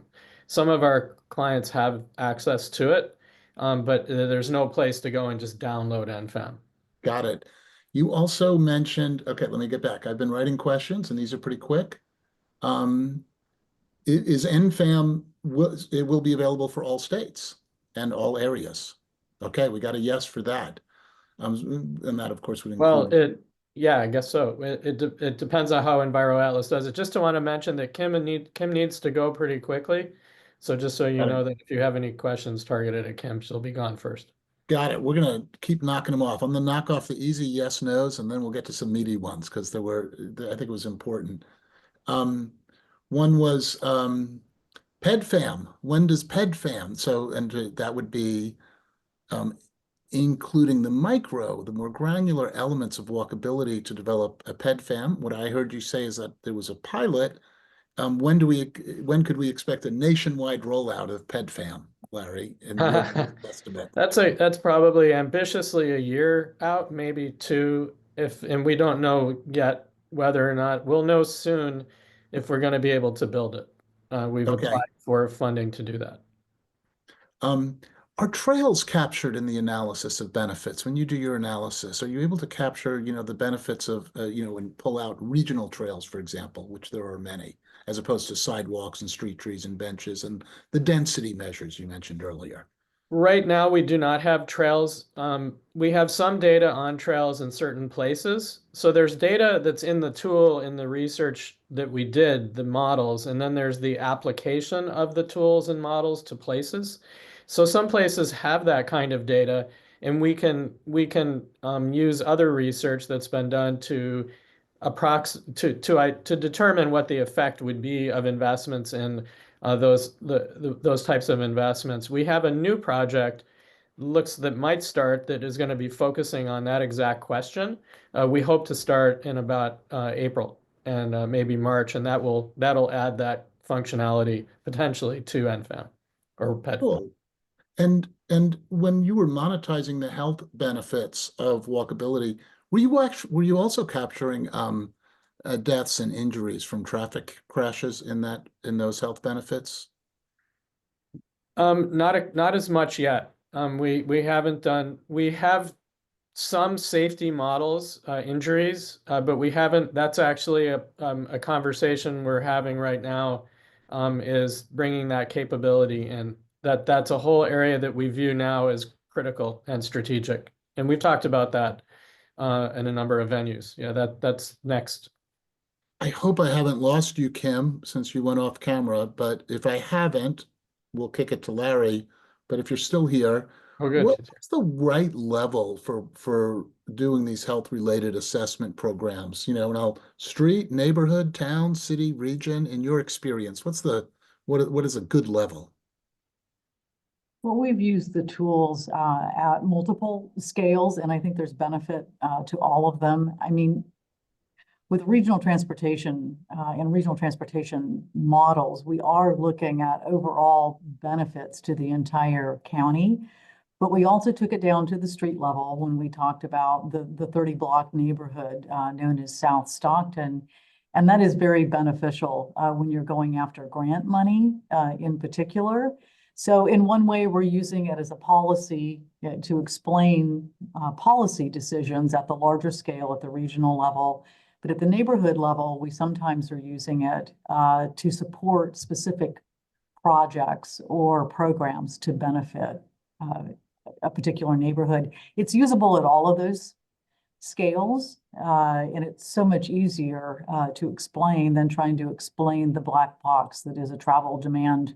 of our clients have access to it, but there's no place to go and just download NFAM. Got it. You also mentioned, okay, let me get back. I've been writing questions and these are pretty quick. Is NFAM, it will be available for all states and all areas? Okay, we got a yes for that. And that, of course, would include. Well, yeah, I guess so. It depends on how Enviro Atlas does it. Just to want to mention that Kim needs to go pretty quickly. So just so you know that if you have any questions targeted at Kim, she'll be gone first. Got it. We're going to keep knocking them off. I'm going to knock off the easy yes, no's, and then we'll get to some meaty ones because I think it was important. One was PEDFAM. When does PEDFAM? So, and that would be including the more granular elements of walkability to develop a PEDFAM. What I heard you say is that there was a pilot. When could we expect a nationwide rollout of PEDFAM, Larry? And estimate? That's probably ambitiously a year out, maybe two, and we don't know yet whether or not. We'll know soon if we're going to be able to build it. We've applied for funding to do that. Are trails captured in the analysis of benefits? When you do your analysis, are you able to capture, the benefits of, and pull out regional trails, for example, which there are many, as opposed to sidewalks and street trees and benches and the density measures you mentioned earlier? Right now, we do not have trails. We have some data on trails in certain places. So there's data that's in the tool, in the research that we did, the models, and then there's the application of the tools and models to places. So some places have that kind of data, and we can use other research that's been done to to determine what the effect would be of investments in those types of investments. We have a new project that might start that is going to be focusing on that exact question. We hope to start in about April and maybe March, and that'll add that functionality potentially to NFAM or PEDFAM. Cool. And when you were monetizing the health benefits of walkability, were you also capturing deaths and injuries from traffic crashes in those health benefits? Not as much yet. We haven't done. We have some safety models, injuries, but we haven't. That's actually a conversation we're having right now, is bringing that capability in. That's a whole area that we view now as critical and strategic, and we've talked about that in a number of venues. Yeah, that's next. I hope I haven't lost you, Kim, since you went off camera, but if I haven't, we'll kick it to Larry. But if you're still here, Oh, good. what's the right level for doing these health-related assessment programs? Now, street, neighborhood, town, city, region, in your experience, what is a good level? Well, we've used the tools at multiple scales, and I think there's benefit to all of them. I mean, with regional transportation and regional transportation models, we are looking at overall benefits to the entire county. But we also took it down to the street level when we talked about the 30-block neighborhood known as South Stockton. And that is very beneficial when you're going after grant money in particular. So in one way, we're using it as a policy to explain policy decisions at the larger scale at the regional level. But at the neighborhood level, we sometimes are using it to support specific projects or programs to benefit a particular neighborhood. It's usable at all of those scales, and it's so much easier to explain than trying to explain the black box that is a travel demand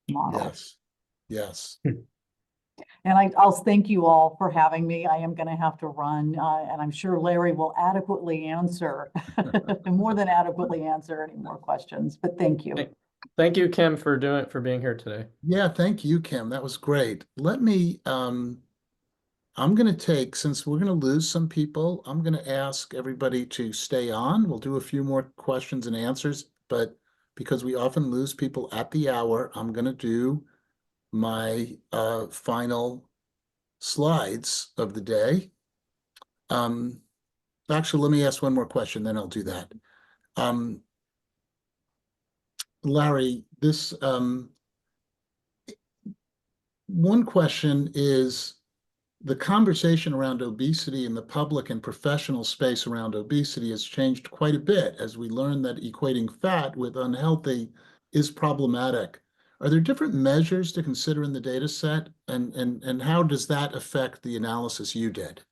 model. Yes. Yes. And I'll thank you all for having me. I am going to have to run, and I'm sure Larry will adequately answer, more than adequately answer any more questions, but thank you. Thank you, Kim, for being here today. Yeah, thank you, Kim. That was great. I'm going to since we're going to lose some people, I'm going to ask everybody to stay on. We'll do a few more questions and answers, but because we often lose people at the hour, I'm going to do my final slides of the day. Actually, let me ask one more question, then I'll do that. Larry, this one question is the conversation around obesity in the public and professional space around obesity has changed quite a bit as we learn that equating fat with unhealthy is problematic. Are there different measures to consider in the data set, and how does that affect the analysis you did?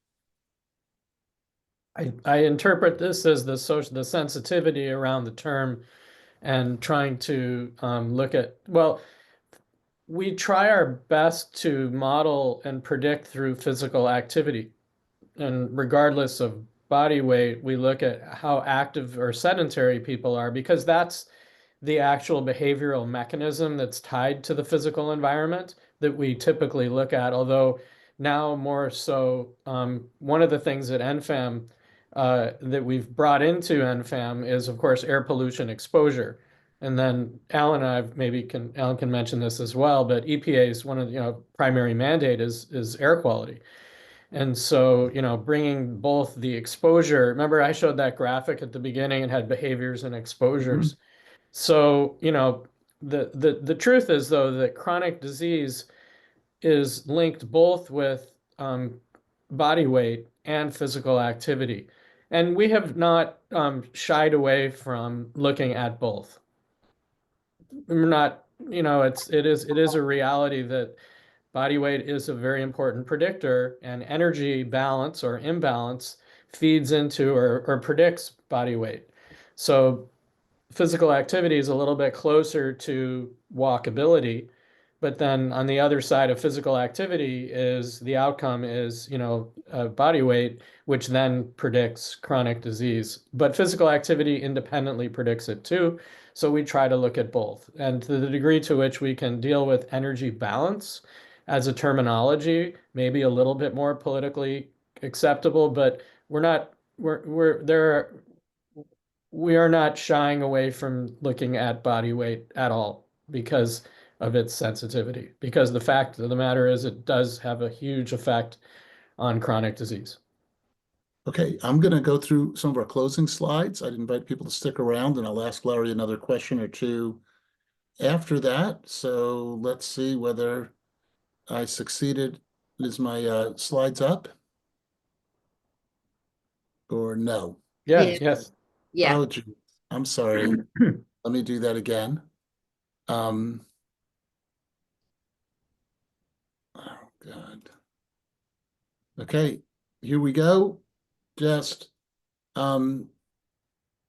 I interpret this as the sensitivity around the term and trying to look at, well, we try our best to model and predict through physical activity. And regardless of body weight, we look at how active or sedentary people are, because that's the actual behavioral mechanism that's tied to the physical environment that we typically look at. Although now more so, one of the things at NFAM that we've brought into NFAM is, of course, air pollution exposure. And then Alan can mention this as well, but EPA's one of the primary mandate is air quality. And so, bringing both the exposure, remember I showed that graphic at the beginning and had behaviors and exposures. Mm-hmm. So, the truth is, though, that chronic disease is linked both with body weight and physical activity. And we have not shied away from looking at both. We're not, it is a reality that body weight is a very important predictor, and energy balance or imbalance feeds into or predicts body weight. So physical activity is a little bit closer to walkability, But then on the other side of physical activity is the outcome is, body weight, which then predicts chronic disease. But physical activity independently predicts it too. So we try to look at both. And to the degree to which we can deal with energy balance as a terminology, maybe a little bit more politically acceptable, but we're not, we're there. We are not shying away from looking at body weight at all because of its sensitivity. Because the fact of the matter is it does have a huge effect on chronic disease. Okay, I'm going to go through some of our closing slides. I'd invite people to stick around and I'll ask Larry another question or two after that. So let's see whether I succeeded. Is my slides up or no? Yeah, Yeah. yes. Yeah, Oh, gee, I'm sorry. Let me do that again. Oh, God. Okay, here we go. Just we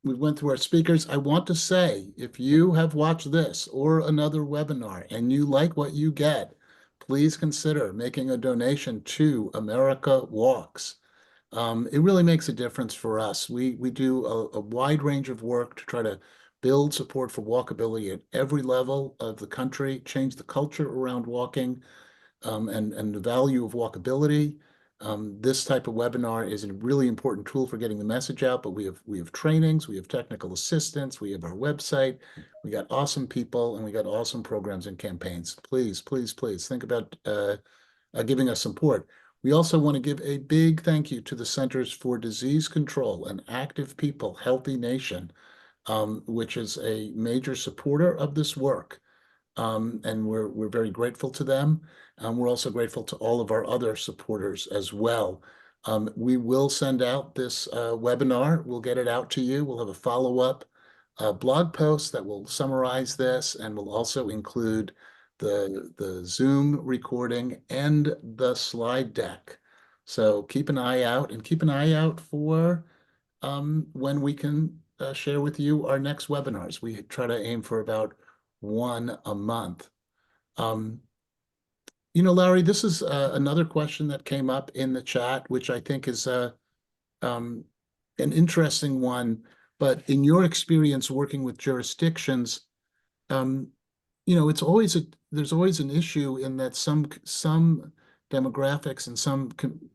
went through our speakers. I want to say, if you have watched this or another webinar and you like what you get, please consider making a donation to America Walks. It really makes a difference for us. We do a wide range of work to try to build support for walkability at every level of the country, change the culture around walking, and the value of walkability. This type of webinar is a really important tool for getting the message out, but we have trainings, we have technical assistance, we have our website, we got awesome people, and we got awesome programs and campaigns. Please, please, please think about giving us support. We also want to give a big thank you to the Centers for Disease Control and Active People, Healthy Nation, which is a major supporter of this work. And we're very grateful to them. We're also grateful to all of our other supporters as well. We will send out this webinar. We'll get it out to you. We'll have a follow-up blog post that will summarize this, and we'll also include the Zoom recording and the slide deck. So keep an eye out, and keep an eye out for when we can share with you our next webinars. We try to aim for about one a month. Larry, this is another question that came up in the chat, which I think is an interesting one. But in your experience working with jurisdictions, there's always an issue in that some demographics and some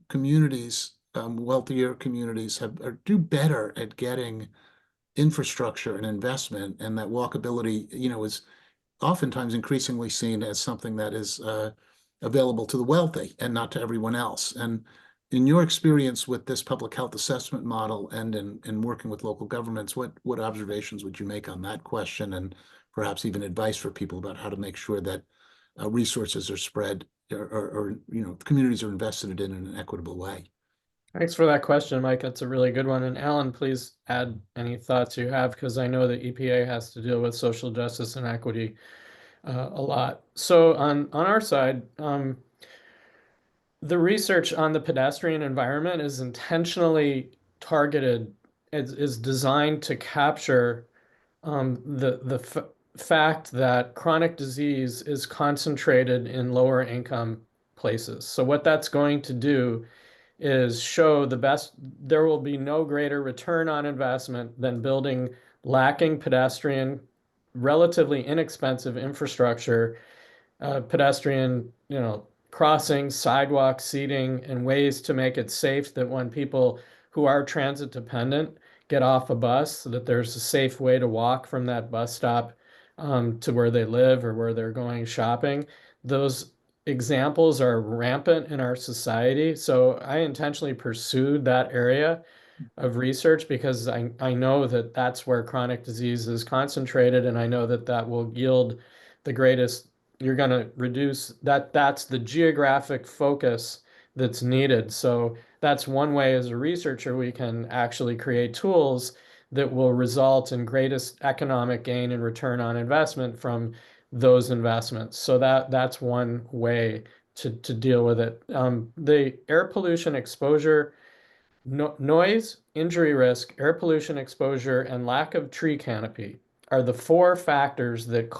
communities, wealthier communities, do better at getting infrastructure and investment, and that walkability, is oftentimes increasingly seen as something that is available to the wealthy and not to everyone else. And in your experience with this public health assessment model and in working with local governments, what observations would you make on that question, and perhaps even advice for people about how to make sure that resources are spread or communities are invested in an equitable way? Thanks for that question, Mike. That's a really good one. And Alan, please add any thoughts you have, because I know the EPA has to deal with social justice and equity a lot. So on our side, the research on the pedestrian environment is intentionally targeted, is designed to capture the fact that chronic disease is concentrated in lower income places. So what that's going to do is show there will be no greater return on investment than building lacking pedestrian, relatively inexpensive infrastructure, pedestrian, crossings, sidewalks, seating, and ways to make it safe that when people who are transit dependent get off a bus, so that there's a safe way to walk from that bus stop to where they live or where they're going shopping. Those examples are rampant in our society. So I intentionally pursued that area of research because I know that that's where chronic disease is concentrated, and I know that that will yield the greatest. You're going to reduce that. That's the geographic focus that's needed. So that's one way as a researcher we can actually create tools that will result in greatest economic gain and return on investment from those investments. So that's one way to deal with it. The air pollution exposure, noise, injury risk, air pollution exposure, and lack of tree canopy are the four factors that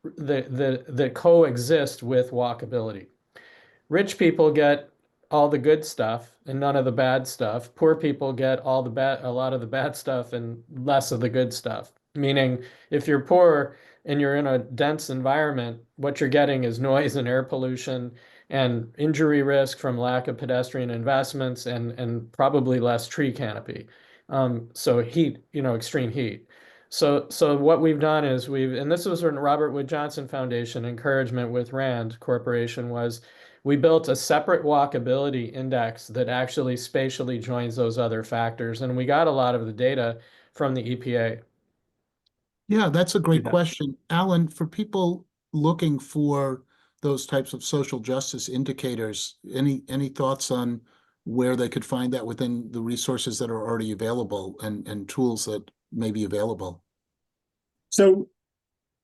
that coexist with walkability. Rich people get all the good stuff and none of the bad stuff. Poor people get a lot of the bad stuff and less of the good stuff. Meaning, if you're poor and you're in a dense environment, what you're getting is noise and air pollution and injury risk from lack of pedestrian investments and probably less tree canopy. So heat, extreme heat. So what we've done is and this was when Robert Wood Johnson Foundation encouragement with Rand Corporation was we built a separate walkability index that actually spatially joins those other factors. And we got a lot of the data from the EPA. Yeah, that's a great Yeah. question. Alan, for people looking for those types of social justice indicators, any thoughts on where they could find that within the resources that are already available and tools that may be available? So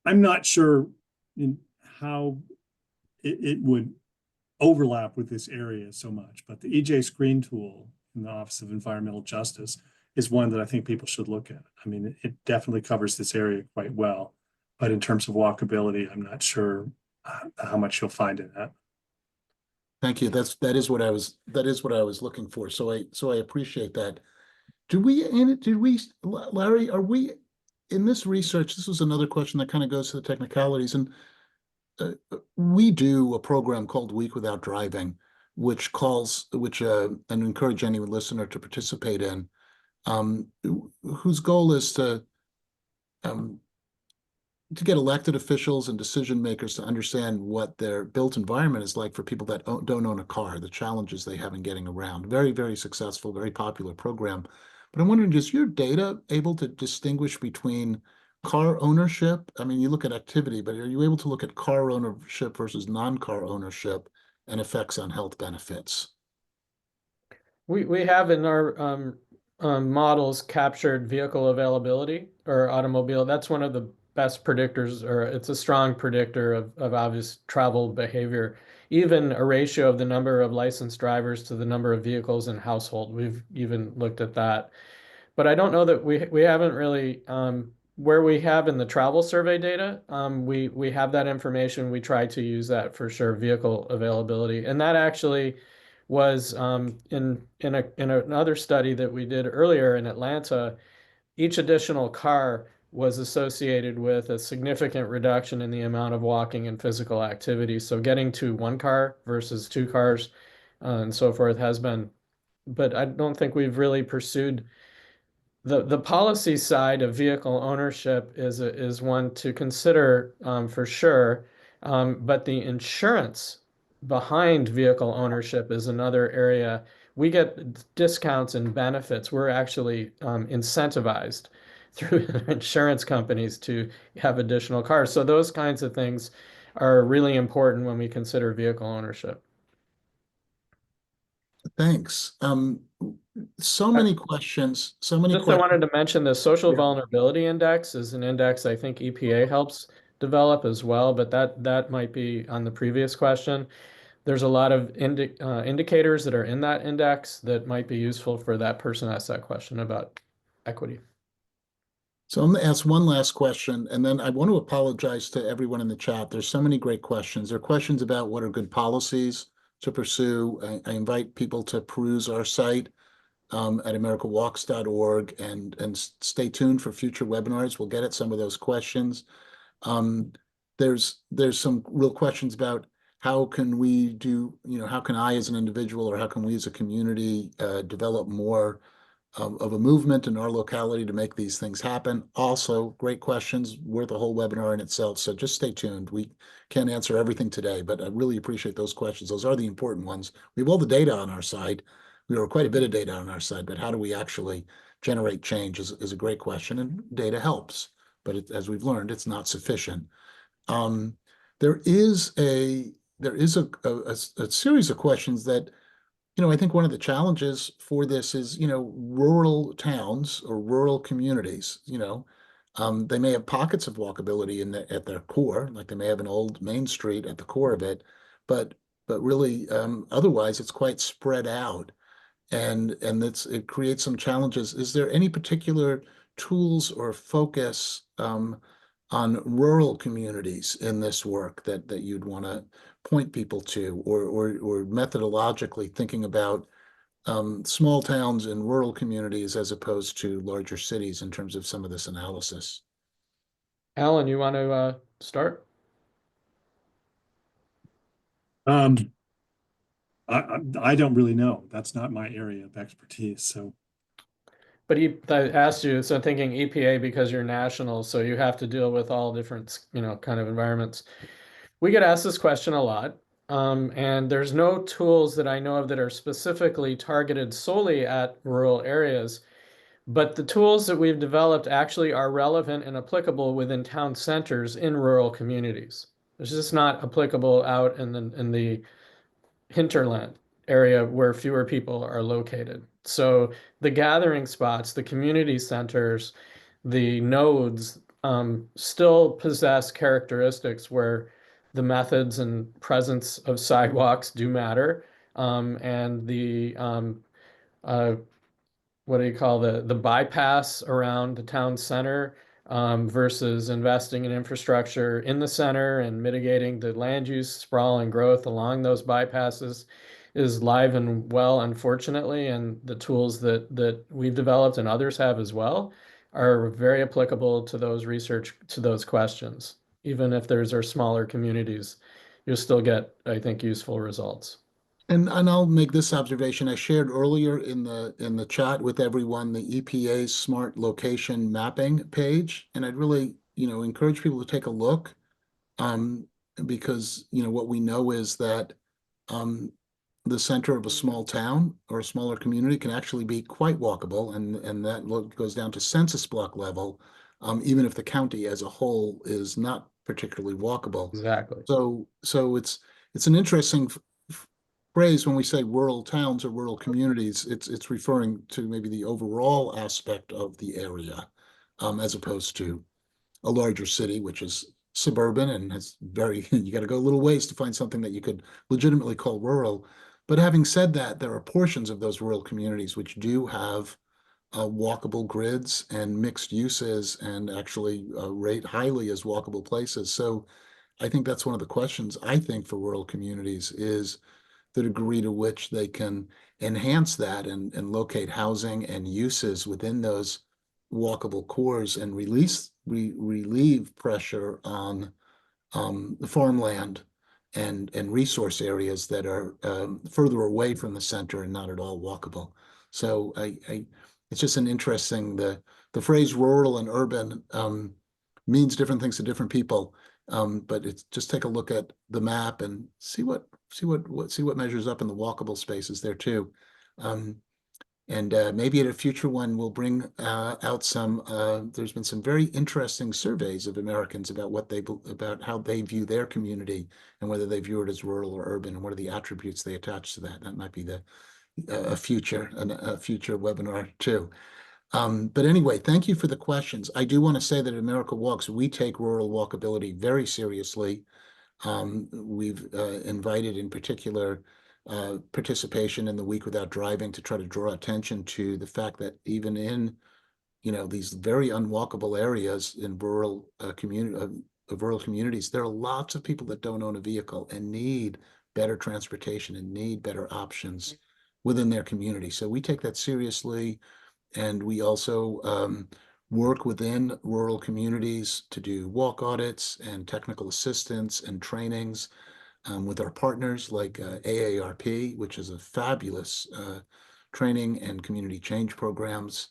I'm not sure in how it would overlap with this area so much, but the EJ Screen tool in the Office of Environmental Justice is one that I think people should look at. I mean, it definitely covers this area quite well, but in terms of walkability, I'm not sure how much you'll find in that. Thank you. That is what I was looking for. So I appreciate that. Larry, are we in this research? This was another question that kind of goes to the technicalities, and we do a program called Week Without Driving, which and encourage any listener to participate in, whose goal is to get elected officials and decision makers to understand what their built environment is like for people that don't own a car, the challenges they have in getting around. Very, very successful, very popular program. But I'm wondering, is your data able to distinguish between car ownership? I mean, you look at activity, but are you able to look at car ownership versus non-car ownership and effects on health benefits? We have in our models captured vehicle availability or automobile. That's one of the best predictors, or it's a strong predictor of obvious travel behavior. Even a ratio of the number of licensed drivers to the number of vehicles in household. We've even looked at that. But I don't know that we haven't really where we have in the travel survey data, we have that information. We try to use that for sure, vehicle availability, and that actually was in another study that we did earlier in Atlanta. Each additional car was associated with a significant reduction in the amount of walking and physical activity. So getting to one car versus two cars and so forth has been, but I don't think we've really pursued the policy side of vehicle ownership is one to consider for sure, but the insurance behind vehicle ownership is another area. We get discounts and benefits. We're actually incentivized through insurance companies to have additional cars. So those kinds of things are really important when we consider vehicle ownership. Thanks. So many questions, so many Just I questions. wanted to mention the social Yeah. vulnerability index is an index I think EPA helps develop as well, but that might be on the previous question. There's a lot of indicators that are in that index that might be useful for that person asked that question about equity. So I'm going to ask one last question, and then I want to apologize to everyone in the chat. There's so many great questions. There are questions about what are good policies to pursue. I invite people to peruse our site at americawalks.org and stay tuned for future webinars. We'll get at some of those questions. There's some real questions about how can we do, how can I as an individual or how can we as a community develop more of a movement in our locality to make these things happen. Also, great questions, worth a whole webinar in itself. So just stay tuned. We can't answer everything today, but I really appreciate those questions. Those are the important ones. We have all the data on our side. We have quite a bit of data on our side, but how do we actually generate change is a great question, and data helps. But as we've learned, it's not sufficient. There is a series of questions that I think one of the challenges for this is, rural towns or rural communities, they may have pockets of walkability at their core, like they may have an old Main Street at the core of it, but really, otherwise it's quite spread out, and it creates some challenges. Is there any particular tools or focus on rural communities in this work that you'd want to point people to, or methodologically thinking about small towns and rural communities as opposed to larger cities in terms of some of this analysis? Alan, you want to start? I don't really know. That's not my area of expertise. So But I asked you, so thinking EPA because you're national, so you have to deal with all different, kind of environments. We get asked this question a lot, and there's no tools that I know of that are specifically targeted solely at rural areas. But the tools that we've developed actually are relevant and applicable within town centers in rural communities. It's just not applicable out in the hinterland area where fewer people are located. So the gathering spots, the community centers, the nodes still possess characteristics where the methods and presence of sidewalks do matter, and the what do you call the bypass around the town center versus investing in infrastructure in the center and mitigating the land use sprawl and growth along those bypasses is live and well, unfortunately, and the tools that we've developed and others have as well are very applicable to those research, to those questions. Even if there's our smaller communities, you'll still get, I think, useful results. And I'll make this observation. I shared earlier in the chat with everyone the EPA's smart location mapping page, and I'd really, encourage people to take a look, because what we know is that the center of a small town or a smaller community can actually be quite walkable, and that goes down to census block level, even if the county as a whole is not particularly walkable. Exactly. So it's an interesting phrase when we say rural towns or rural communities. It's referring to maybe the overall aspect of the area, as opposed to a larger city, which is suburban and has you got to go a little ways to find something that you could legitimately call rural. But having said that, there are portions of those rural communities which do have walkable grids and mixed uses and actually rate highly as walkable places. So I think that's one of the questions, I think, for rural communities is the degree to which they can enhance that and locate housing and uses within those walkable cores and relieve pressure on the farmland and resource areas that are further away from the center and not at all walkable. So it's just an interesting, the phrase rural and urban means different things to different people. But it's just take a look at the map and see what measures up in the walkable spaces there too. And maybe at a future one, we'll bring out some, there's been some very interesting surveys of Americans about about how they view their community and whether they view it as rural or urban and what are the attributes they attach to that. That might be a future webinar too. But anyway, thank you for the questions. I do want to say that at America Walks, we take rural walkability very seriously. We've invited in particular participation in the Week Without Driving to try to draw attention to the fact that even in, these very unwalkable areas in rural communities, there are lots of people that don't own a vehicle and need better transportation and need better options within their community. So we take that seriously. And we also work within rural communities to do walk audits and technical assistance and trainings with our partners like AARP, which is a fabulous training and community change programs,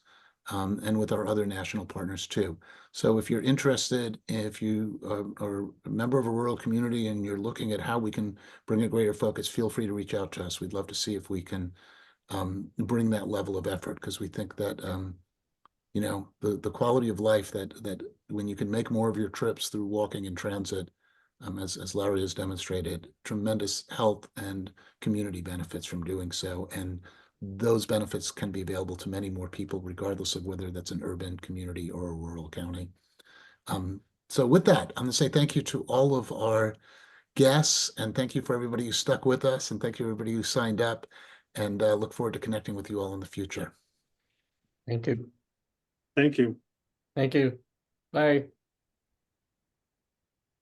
and with our other national partners too. So if you're interested, if you are a member of a rural community and you're looking at how we can bring a greater focus, feel free to reach out to us. We'd love to see if we can bring that level of effort, because we think that the quality of life that when you can make more of your trips through walking and transit, as Larry has demonstrated, tremendous health and community benefits from doing so, and those benefits can be available to many more people regardless of whether that's an urban community or a rural county. So with that, I'm going to say thank you to all of our guests, and thank you for everybody who stuck with us, and thank you everybody who signed up. And look forward to connecting with you all in the future. Thank you. thank you. Thank you. Bye.